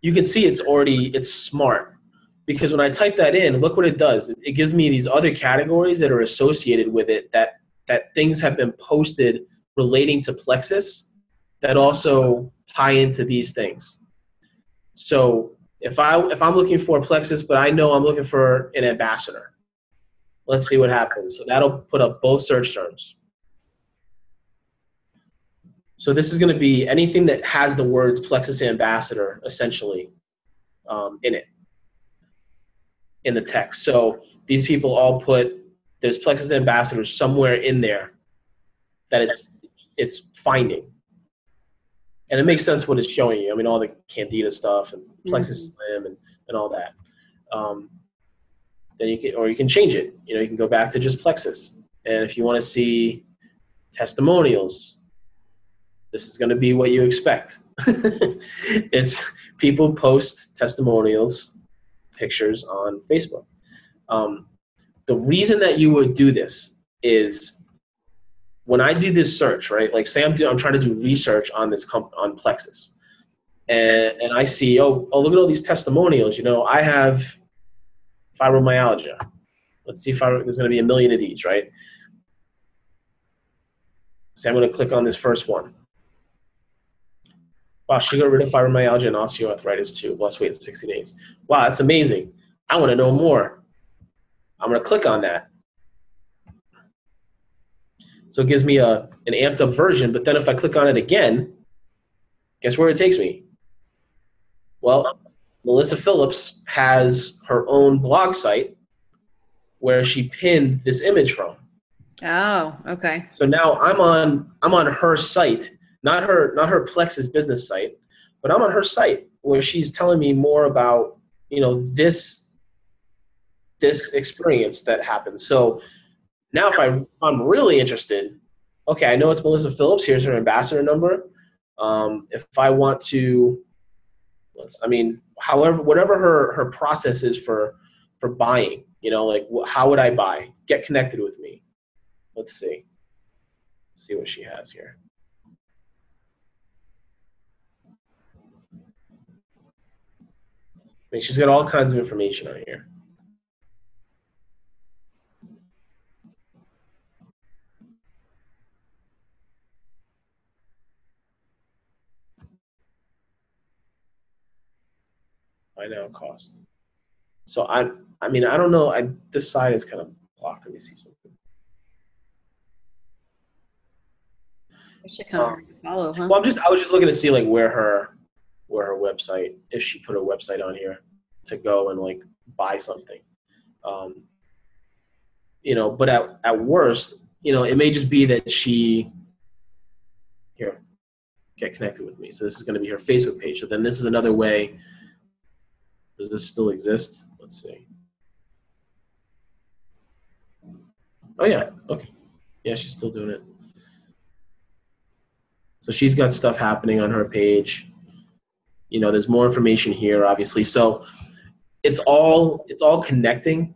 you can see it's smart. Because when I type that in, look what it does. It gives me these other categories that are associated with it that things have been posted relating to Plexus that also tie into these things. So if I'm looking for Plexus, but I know I'm looking for an ambassador, let's see what happens. So that'll put up both search terms. So this is going to be anything that has the words Plexus ambassador essentially in it, in the text. So these people all there's Plexus ambassadors somewhere in there that it's finding. And it makes sense what it's showing you. I mean, all the Candida stuff and Plexus Slim and all that. Then you can change it. You can go back to just Plexus. And if you want to see testimonials, this is going to be what you expect. It's people post testimonials, pictures on Facebook. The reason that you would do this is when I do this search, right? Like say I'm trying to do research on on Plexus, and I see, oh, look at all these testimonials. I have fibromyalgia. Let's see if there's going to be a million of these, right? So I'm going to click on this first one. Wow, she got rid of fibromyalgia and osteoarthritis too. Lost weight in 60 days. Wow, that's amazing. I want to know more. I'm going to click on that. So it gives me an amped up version, but then if I click on it again, guess where it takes me? Well, Melissa Phillips has her own blog site where she pinned this image from. Oh, okay. So now I'm on her site, not her Plexus business site, but I'm on her site where she's telling me more about, this experience that happened. So now if I'm really interested, okay, I know it's Melissa Phillips. Here's her ambassador number. If I want to, whatever her process is for buying, how would I buy? Get connected with me. Let's see what she has here. I mean, she's got all kinds of information on here. I know cost. So I don't know. This side is kind of blocked. Let me see something. Kind of hard to follow, huh? Well, I was just looking to see like where her website, if she put her website on here to go and like buy something. But at worst, it may just be that she get connected with me. So this is going to be her Facebook page. So then this is another way. Does this still exist? Let's see. Oh yeah, okay. Yeah, she's still doing it. So she's got stuff happening on her page. There's more information here, obviously. So it's all connecting.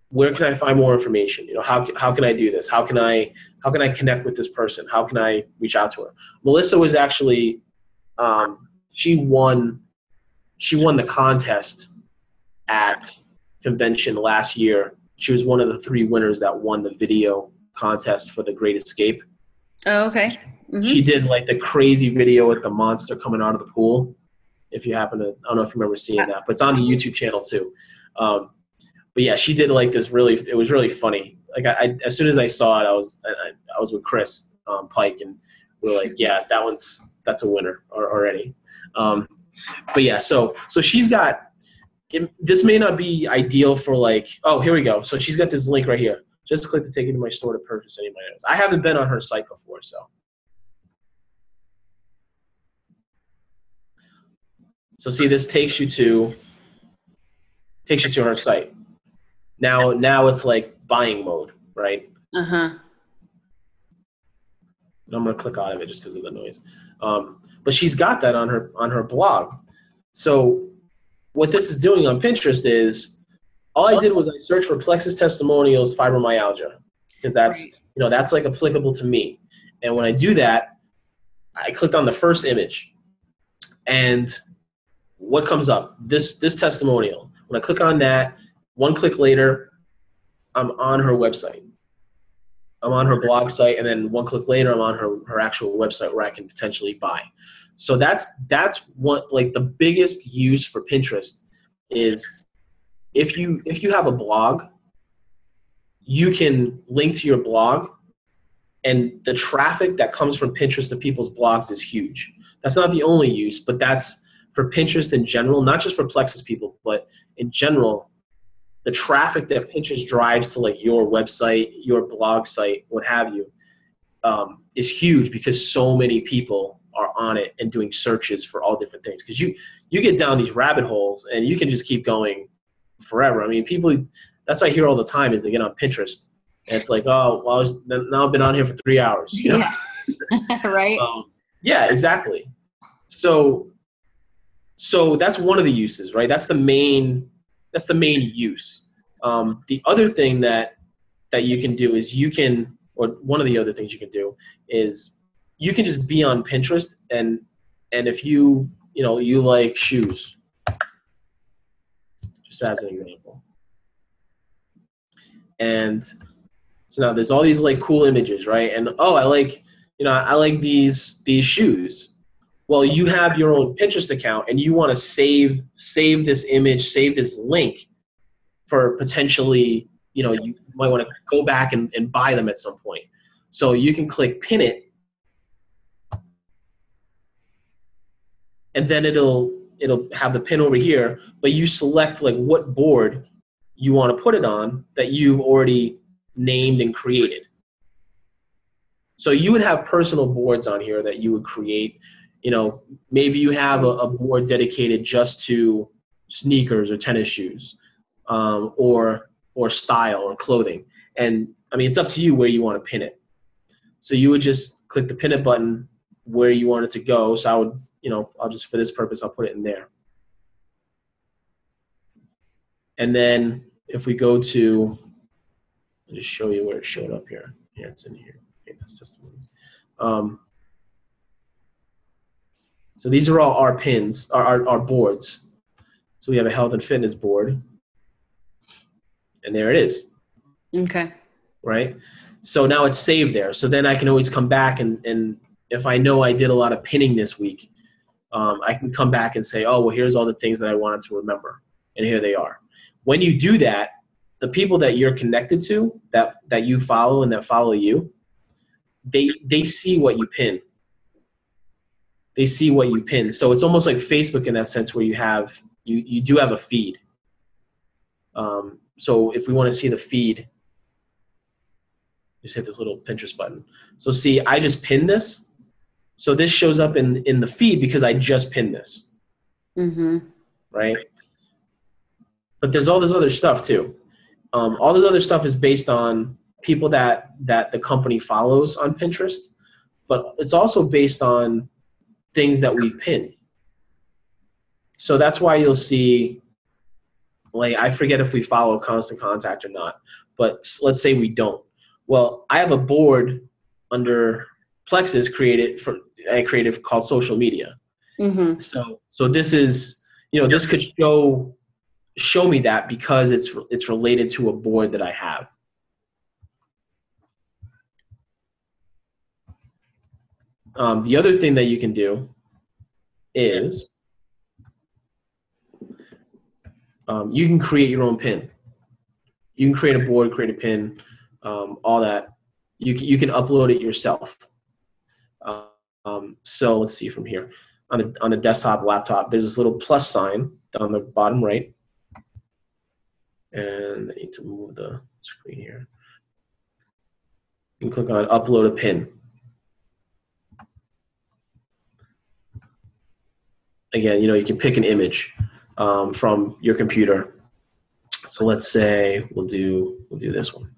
Where can I find more information? How can I do this? How can I connect with this person? How can I reach out to her? Melissa was actually, she won the contest at convention last year. She was one of the 3 winners that won the video contest for the Great Escape. Oh, okay. Mm-hmm. She did like the crazy video with the monster coming out of the pool. If you happen to, I don't know if you remember seeing that, but it's on the YouTube channel too. But yeah, she did like this it was really funny. Like as soon as I saw it, I was with Chris Pike, and we were like, yeah, that's a winner already. But yeah, so she's got, this may not be ideal for like, oh, here we go. So she's got this link right here. Just click to take you to my store to purchase any of my items. I haven't been on her site before, so. So see, this takes you to her site. Now it's like buying mode, right? Uh-huh. And I'm gonna click out of it just because of the noise. But she's got that on her blog. So what this is doing on Pinterest is, all I did was I searched for plexus testimonials fibromyalgia, because that's like applicable to me. And when I do that, I clicked on the first image, and what comes up? This testimonial. When I click on that, one click later, I'm on her website. I'm on her blog site, and then one click later, I'm on her actual website where I can potentially buy. So that's what, like, the biggest use for Pinterest is, if you have a blog, you can link to your blog, and the traffic that comes from Pinterest to people's blogs is huge. That's not the only use, but that's for Pinterest in general, not just for Plexus people, but in general, the traffic that Pinterest drives to like your website, your blog site, what have you, is huge, because so many people are on it and doing searches for all different things. Because you get down these rabbit holes and you can just keep going forever. I mean, people, that's what I hear all the time, is they get on Pinterest and it's like, oh, well, now I've been on here for 3 hours, Yeah. Right. Yeah, exactly. So that's one of the uses, right? That's the main use. The other thing that you can do is one of the other things you can do is you can just be on Pinterest, and if you like shoes, just as an example. And so now there's all these like cool images, right? And I like these shoes. Well, you have your own Pinterest account and you want to save this image, save this link for potentially, you might want to go back and buy them at some point. So you can click pin it, and then it'll have the pin over here, but you select like what board you want to put it on that you've already named and created. So you would have personal boards on here that you would create. Maybe you have a board dedicated just to sneakers or tennis shoes, or style or clothing. And I mean, it's up to you where you want to pin it. So you would just click the pin it button where you want it to go. So I would, I'll just, for this purpose, I'll put it in there. And then if we go to, I'll just show you where it showed up here. Yeah, it's in here. Okay, that's testimonies. So these are all our pins, our boards. So we have a health and fitness board, and there it is. Okay. Right? So now it's saved there. So then I can always come back, and if I know I did a lot of pinning this week, I can come back and say, oh, well, here's all the things that I wanted to remember, and here they are. When you do that, the people that you're connected to, that you follow and that follow you, they see what you pin. They see what you pin. So it's almost like Facebook in that sense, where you do have a feed. So if we want to see the feed, just hit this little Pinterest button. So see, I just pinned this. So this shows up in the feed because I just pinned this. Mm-hmm. Right? But there's all this other stuff too. All this other stuff is based on people that the company follows on Pinterest, but it's also based on things that we've pinned. So that's why you'll see, like, I forget if we follow Constant Contact or not, but let's say we don't. Well, I have a board under Plexus created called social media. Mm-hmm. So this is, this could show me that because it's related to a board that I have. The other thing that you can do is you can create your own pin. You can create a board, create a pin, all that. You can upload it yourself. So let's see from here. On the desktop, laptop, there's this little plus sign on the bottom right. And I need to move the screen here. You can click on upload a pin. Again, you can pick an image from your computer. So let's say we'll do this one.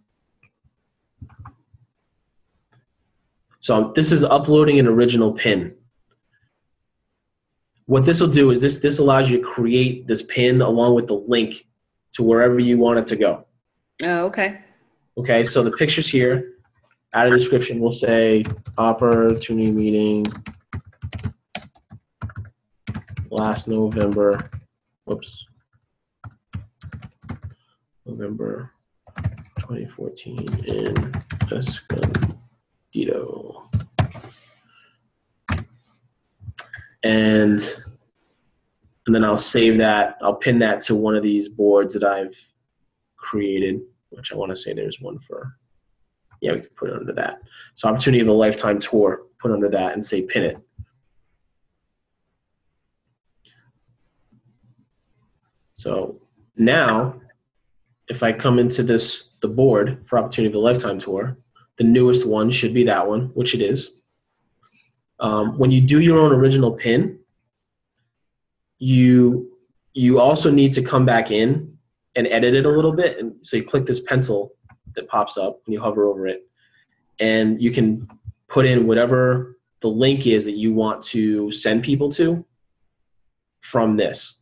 So this is uploading an original pin. What this will do is this allows you to create this pin along with the link to wherever you want it to go. Oh, okay. Okay, so the pictures here, add a description, we'll say opportunity meeting last November, November 2014 in Escondido. And then I'll save that. I'll pin that to one of these boards that I've created, which I want to say there's one for, we can put it under that. So opportunity of a lifetime tour, put under that and say pin it. So now, if I come into the board for opportunity of a lifetime tour, the newest one should be that one, which it is. When you do your own original pin, you also need to come back in and edit it a little bit. And so you click this pencil that pops up when you hover over it, and you can put in whatever the link is that you want to send people to from this.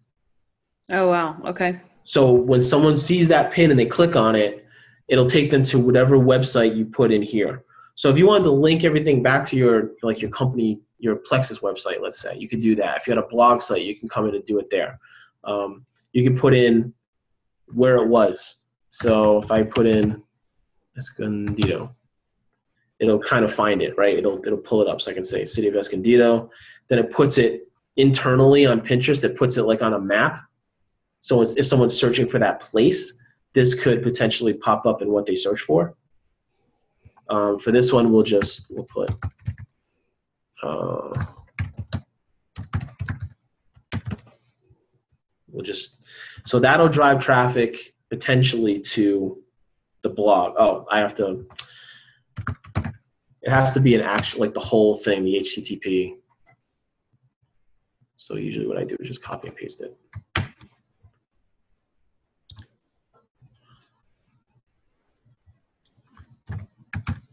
Oh, wow. Okay. So when someone sees that pin and they click on it, it'll take them to whatever website you put in here. So if you wanted to link everything back to your company, your Plexus website, let's say, you could do that. If you had a blog site, you can come in and do it there. You can put in where it was. So if I put in Escondido, it'll kind of find it, right? It'll pull it up. So I can say City of Escondido. Then it puts it internally on Pinterest. It puts it like on a map. So if someone's searching for that place, this could potentially pop up in what they search for. For this one, we'll put so that'll drive traffic potentially to the blog. It has to be an actual, like the whole thing, the HTTP. So usually what I do is just copy and paste it.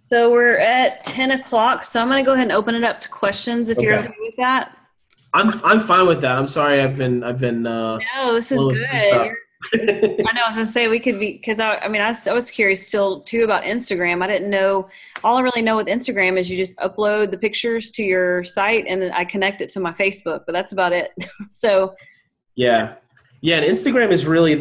So we're at 10 o'clock, so I'm going to go ahead and open it up to questions if you're okay with that. I'm fine with that. I'm sorry. I've been. No, this is good. I know. I was gonna say we could be, because I was curious still too about Instagram. I didn't know. All I really know with Instagram is you just upload the pictures to your site and then I connect it to my Facebook, but that's about it. So. Yeah. And Instagram is really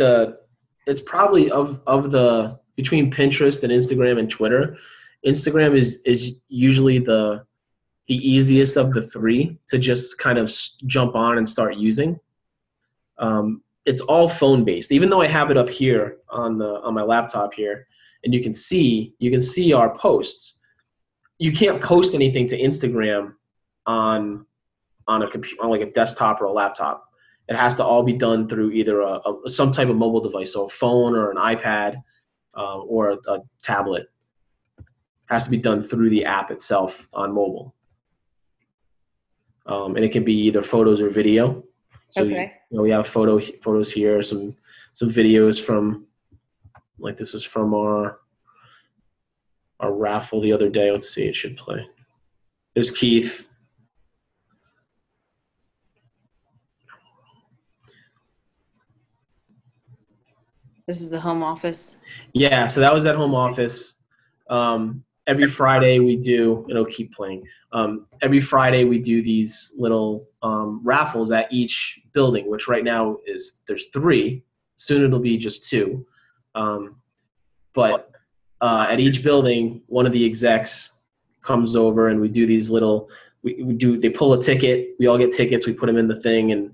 it's probably of the between Pinterest and Instagram and Twitter. Instagram is usually the easiest of the three to just kind of jump on and start using. It's all phone based, even though I have it up here on my laptop here, and you can see our posts. You can't post anything to Instagram on a computer, on like a desktop or a laptop. It has to all be done through either some type of mobile device, so a phone or an iPad or a tablet. It has to be done through the app itself on mobile. And it can be either photos or video. So okay. We have photos here, some videos from, like this is from our raffle the other day. Let's see, it should play. There's Keith. This is the home office. Yeah, so that was at home office. Every Friday we do, it'll keep playing. Every Friday we do these little raffles at each building, which right now there's 3. Soon it'll be just 2. But at each building, one of the execs comes over and we do these little, they pull a ticket. We all get tickets. We put them in the thing and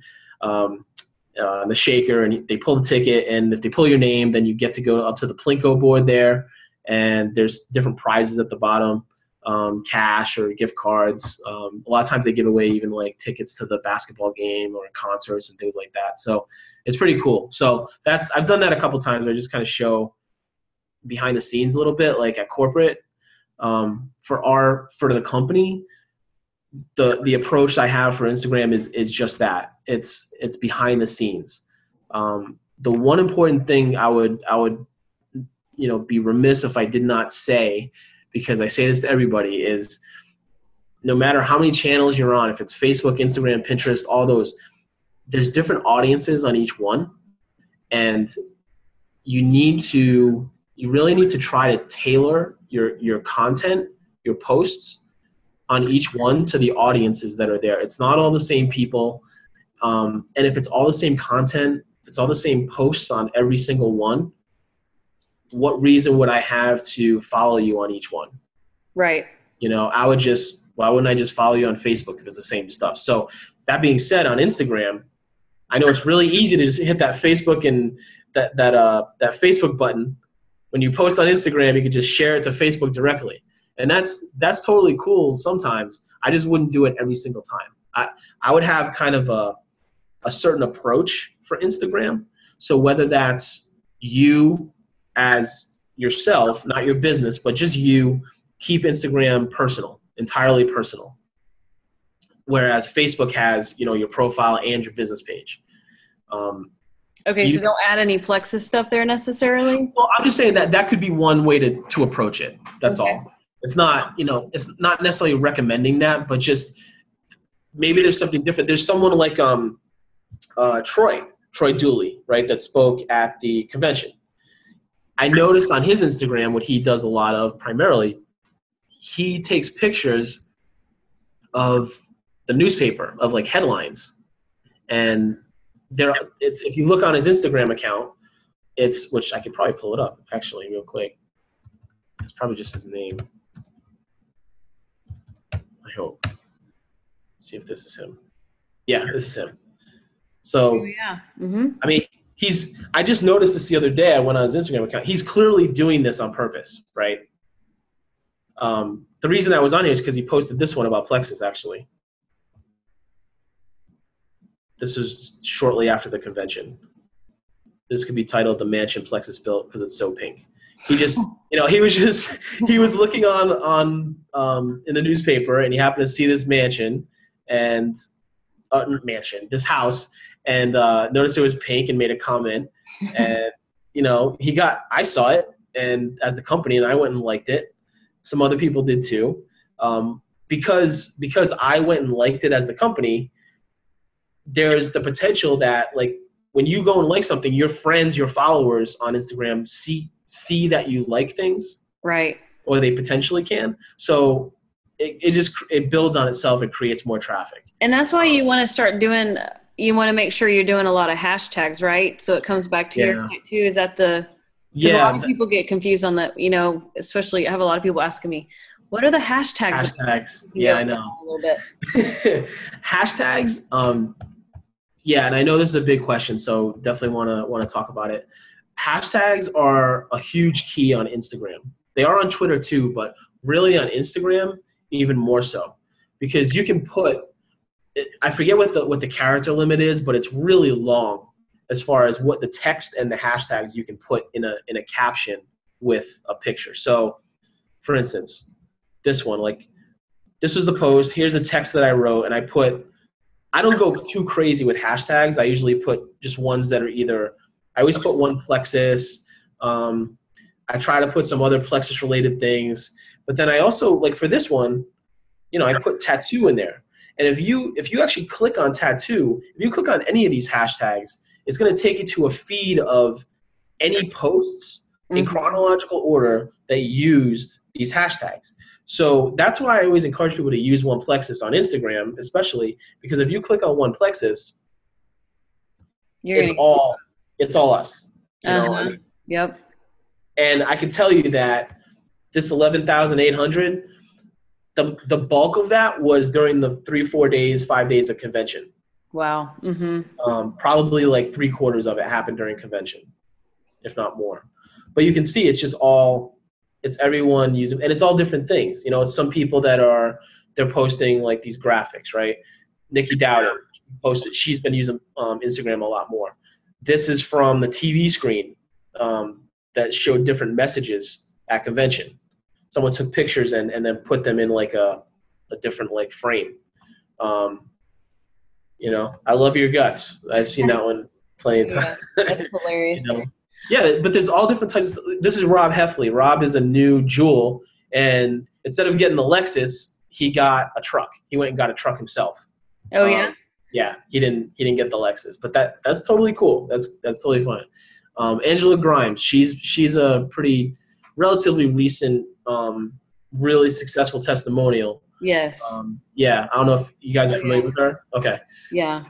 the shaker, and they pull the ticket. And if they pull your name, then you get to go up to the Plinko board there. And there's different prizes at the bottom, cash or gift cards. A lot of times they give away even like tickets to the basketball game or concerts and things like that. So it's pretty cool. So I've done that a couple times where I just kind of show behind the scenes a little bit, like at corporate. For the company, the approach I have for Instagram is just that. It's behind the scenes. The one important thing I would be remiss if I did not say, because I say this to everybody, is no matter how many channels you're on, if it's Facebook, Instagram, Pinterest, all those, there's different audiences on each one, and you really need to try to tailor your content, your posts on each one to the audiences that are there. It's not all the same people. And if it's all the same content, if it's all the same posts on every single one, what reason would I have to follow you on each one? Right. Why wouldn't I just follow you on Facebook if it's the same stuff? So that being said, on Instagram, I know it's really easy to just hit that Facebook and that Facebook button. When you post on Instagram, you can just share it to Facebook directly. And that's totally cool sometimes. I just wouldn't do it every single time. I would have kind of a certain approach for Instagram. So whether that's you as yourself, not your business, but just you, keep Instagram personal, entirely personal. Whereas Facebook has, your profile and your business page. Okay, so don't add any Plexus stuff there necessarily? Well, I'm just saying that could be one way to approach it. That's okay. all. It's not, it's not necessarily recommending that, but just maybe there's something different. There's someone like Troy Dooley, right, that spoke at the convention. I noticed on his Instagram, what he does a lot of primarily, he takes pictures of the newspaper, of like headlines. And if you look on his Instagram account, which I could probably pull it up actually real quick. It's probably just his name. I hope. See if this is him. Yeah, this is him. So, yeah. Mm-hmm. I mean, I just noticed this the other day. I went on his Instagram account. He's clearly doing this on purpose, right? The reason I was on here is because he posted this one about Plexus, actually. This was shortly after the convention. This could be titled "The Mansion Plexus Built" because it's so pink. He just, he was looking on in the newspaper, and he happened to see this mansion and this house, and noticed it was pink and made a comment. And I saw it, and as the company, and I went and liked it. Some other people did too, because I went and liked it as the company. There's the potential that, like, when you go and like something, your friends, your followers on Instagram see that you like things, right? Or they potentially can. So it builds on itself and creates more traffic. And that's why you want to start doing. You want to make sure you're doing a lot of hashtags, right? So it comes back to your point too. Is that the? Yeah. A lot of people get confused on that. Especially I have a lot of people asking me, "What are the hashtags?" Hashtags. Yeah, I know. A little bit. Hashtags. Yeah, and I know this is a big question, so definitely want to talk about it. Hashtags are a huge key on Instagram. They are on Twitter too, but really on Instagram even more so, because you can put. I forget what the character limit is, but it's really long as far as what the text and the hashtags you can put in a caption with a picture. So, for instance, this one, like, this was the post. Here's the text that I wrote, and I don't go too crazy with hashtags. I usually put just ones that are I always put one Plexus. I try to put some other Plexus-related things. But then I also, like for this one, I put tattoo in there. And if you actually click on tattoo, if you click on any of these hashtags, it's going to take you to a feed of any posts in chronological order that used these hashtags. So that's why I always encourage people to use One Plexus on Instagram, especially because if you click on One Plexus, it's all us. You know, I mean, Yep. and I can tell you that this 11,800, the bulk of that was during the 3-4 days, 5 days of convention. Wow. Probably like 3/4 of it happened during convention, if not more. But you can see it's everyone using, and it's all different things. You know, it's some people they're posting like these graphics, right? Nikki Dowden posted, she's been using Instagram a lot more. This is from the TV screen that showed different messages at convention. Someone took pictures and then put them in like a different like frame. You know, I love your guts. I've seen that one plenty of times. That's hilarious. You know? Yeah, but there's all different types. This is Rob Heffley. Rob is a new jewel, and instead of getting the Lexus, he got a truck. He went and got a truck himself. Oh yeah. Yeah, he didn't get the Lexus, but that's totally cool. That's totally fine. Angela Grimes, she's a pretty relatively recent, really successful testimonial. Yes. Yeah, I don't know if you guys are familiar with her. Okay. Yeah.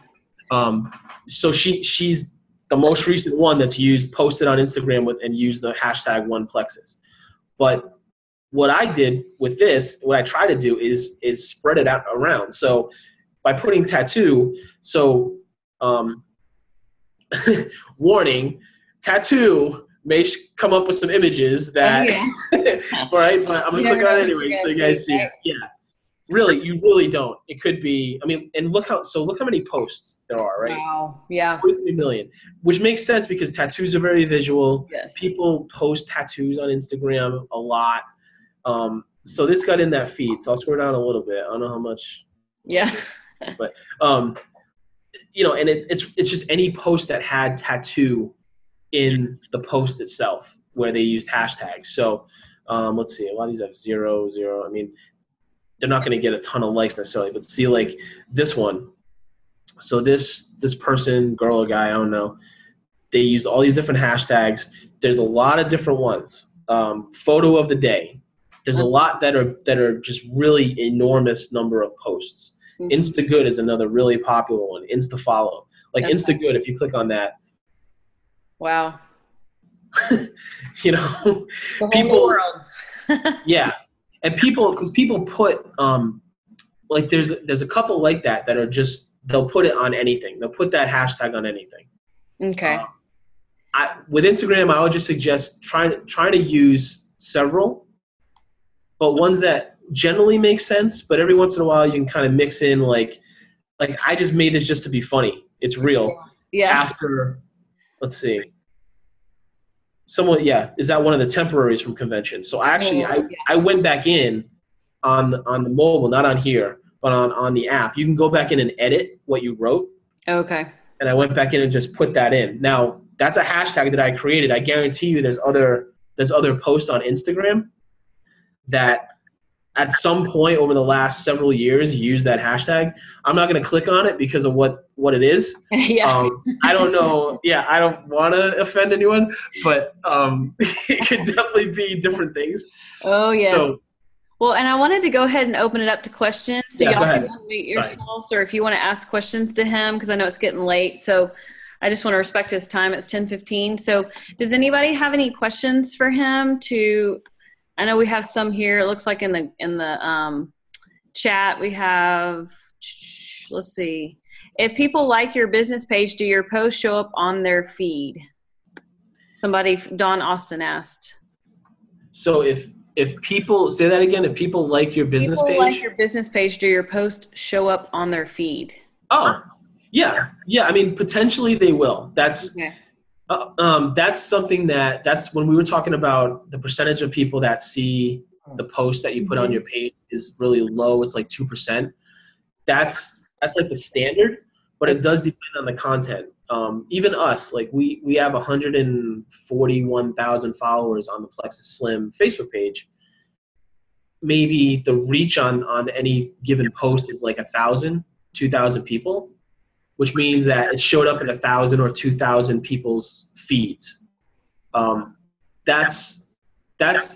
So she's the most recent one that's posted on Instagram and used the hashtag OnePlexus. But what I did with this, what I try to do is spread it out around. So by putting tattoo, warning, tattoo may come up with some images that, right? But I'm gonna click on it anyway, so you guys see it. Yeah, really, you really don't. It could be. I mean, and look how many posts there are, right? Wow. Yeah. 43 million, which makes sense because tattoos are very visual. Yes. People post tattoos on Instagram a lot. So this got in that feed. So I'll scroll down a little bit. I don't know how much. Yeah. But you know, and it's just any post that had tattoo in the post itself where they used hashtags. So let's see, a lot of these have 0, 0. I mean, they're not going to get a ton of likes necessarily, but see like this one. So this person, girl or guy, I don't know, they use all these different hashtags. There's a lot of different ones. Photo of the day. There's a lot that are just really enormous number of posts. Insta Good is another really popular one. Insta Follow. Like Insta Good, if you click on that. Wow. You know, the people. Whole world. Yeah. And because people put, like there's a couple like that are just, they'll put it on anything. They'll put that hashtag on anything. Okay. With Instagram, I would just suggest trying to use several, but ones that generally make sense. But every once in a while, you can kind of mix in like I just made this just to be funny. It's real. Yeah. After, let's see. Is that one of the temporaries from convention? So I went back in on the mobile, not on here, but on the app. You can go back in and edit what you wrote. Okay. And I went back in and just put that in. Now that's a hashtag that I created. I guarantee you, there's other posts on Instagram that at some point over the last several years use that hashtag. I'm not going to click on it because of what it is. Yeah. I don't know. Yeah, I don't want to offend anyone, but it could definitely be different things. Oh, yeah. So, well, and I wanted to go ahead and open it up to questions. So yeah, y'all go ahead. can unmute yourselves, or if you want to ask questions to him, because I know it's getting late. So I just want to respect his time. It's 10:15. So does anybody have any questions for him I know we have some here. It looks like in the chat we have, let's see. If people like your business page, do your posts show up on their feed? Somebody, Don Austin asked. So if people, say that again, if people like your business page? Like your business page, do your posts show up on their feed? Oh, yeah. Yeah, I mean, potentially they will. That's okay. That's something that's when we were talking about the percentage of people that see the post that you put on your page is really low. It's like 2%. That's like the standard, but it does depend on the content. Even us, like we have 141,000 followers on the Plexus Slim Facebook page. Maybe the reach on any given post is like 1,000, 2,000 people, which means that it showed up in 1,000 or 2,000 people's feeds. That's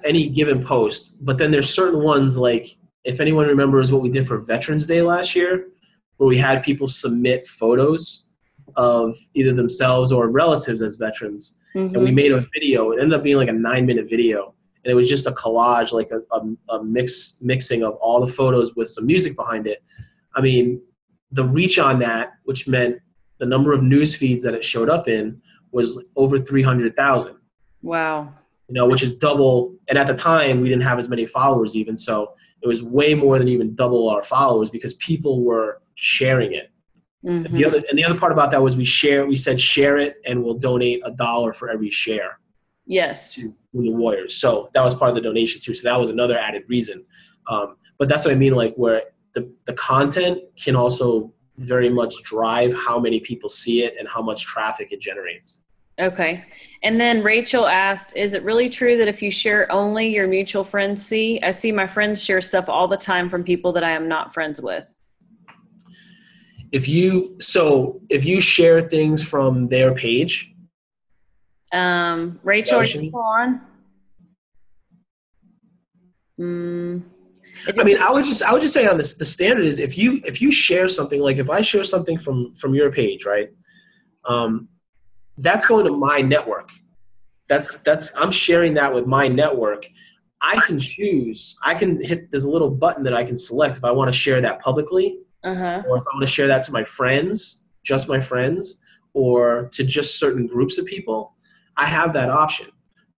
any given post. But then there's certain ones, like if anyone remembers what we did for Veterans Day last year, where we had people submit photos of either themselves or relatives as veterans. And we made a video. It ended up being like a 9-minute video. And it was just a collage, like a mixing of all the photos with some music behind it. I mean, the reach on that, which meant the number of news feeds that it showed up in, was over 300,000. Wow. You know, which is double. And at the time, we didn't have as many followers even. So it was way more than even double our followers because people were sharing it. And the other part about that was we said share it and we'll donate $1 for every share. Yes. To the Warriors. So that was part of the donation too. So that was another added reason. But that's what I mean, like where the content can also very much drive how many people see it and how much traffic it generates. Okay. And then Rachel asked, is it really true that if you share only your mutual friends see? I see my friends share stuff all the time from people that I am not friends with. If you share things from their page. Rachel, are you on? I mean, I would just say on this, the standard is if you share something, like if I share something from your page, right? That's going to my network. I'm sharing that with my network. I can hit, there's a little button that I can select if I want to share that publicly, or if I want to share that to my friends, just my friends, or to just certain groups of people. I have that option.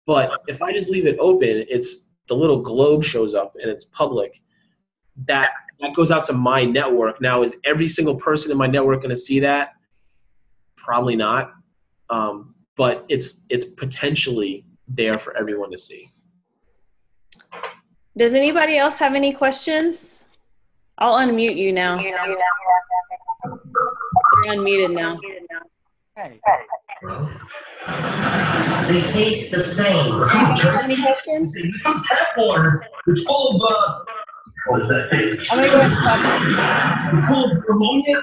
But if I just leave it open, it's the little globe shows up and it's public. That goes out to my network. Now, is every single person in my network going to see that? Probably not. But it's potentially there for everyone to see. Does anybody else have any questions? I'll unmute you now. You're unmuted now. Hey. They taste the same. Any questions? What is that? I'm going to go ahead and stop. It's full of ammonia.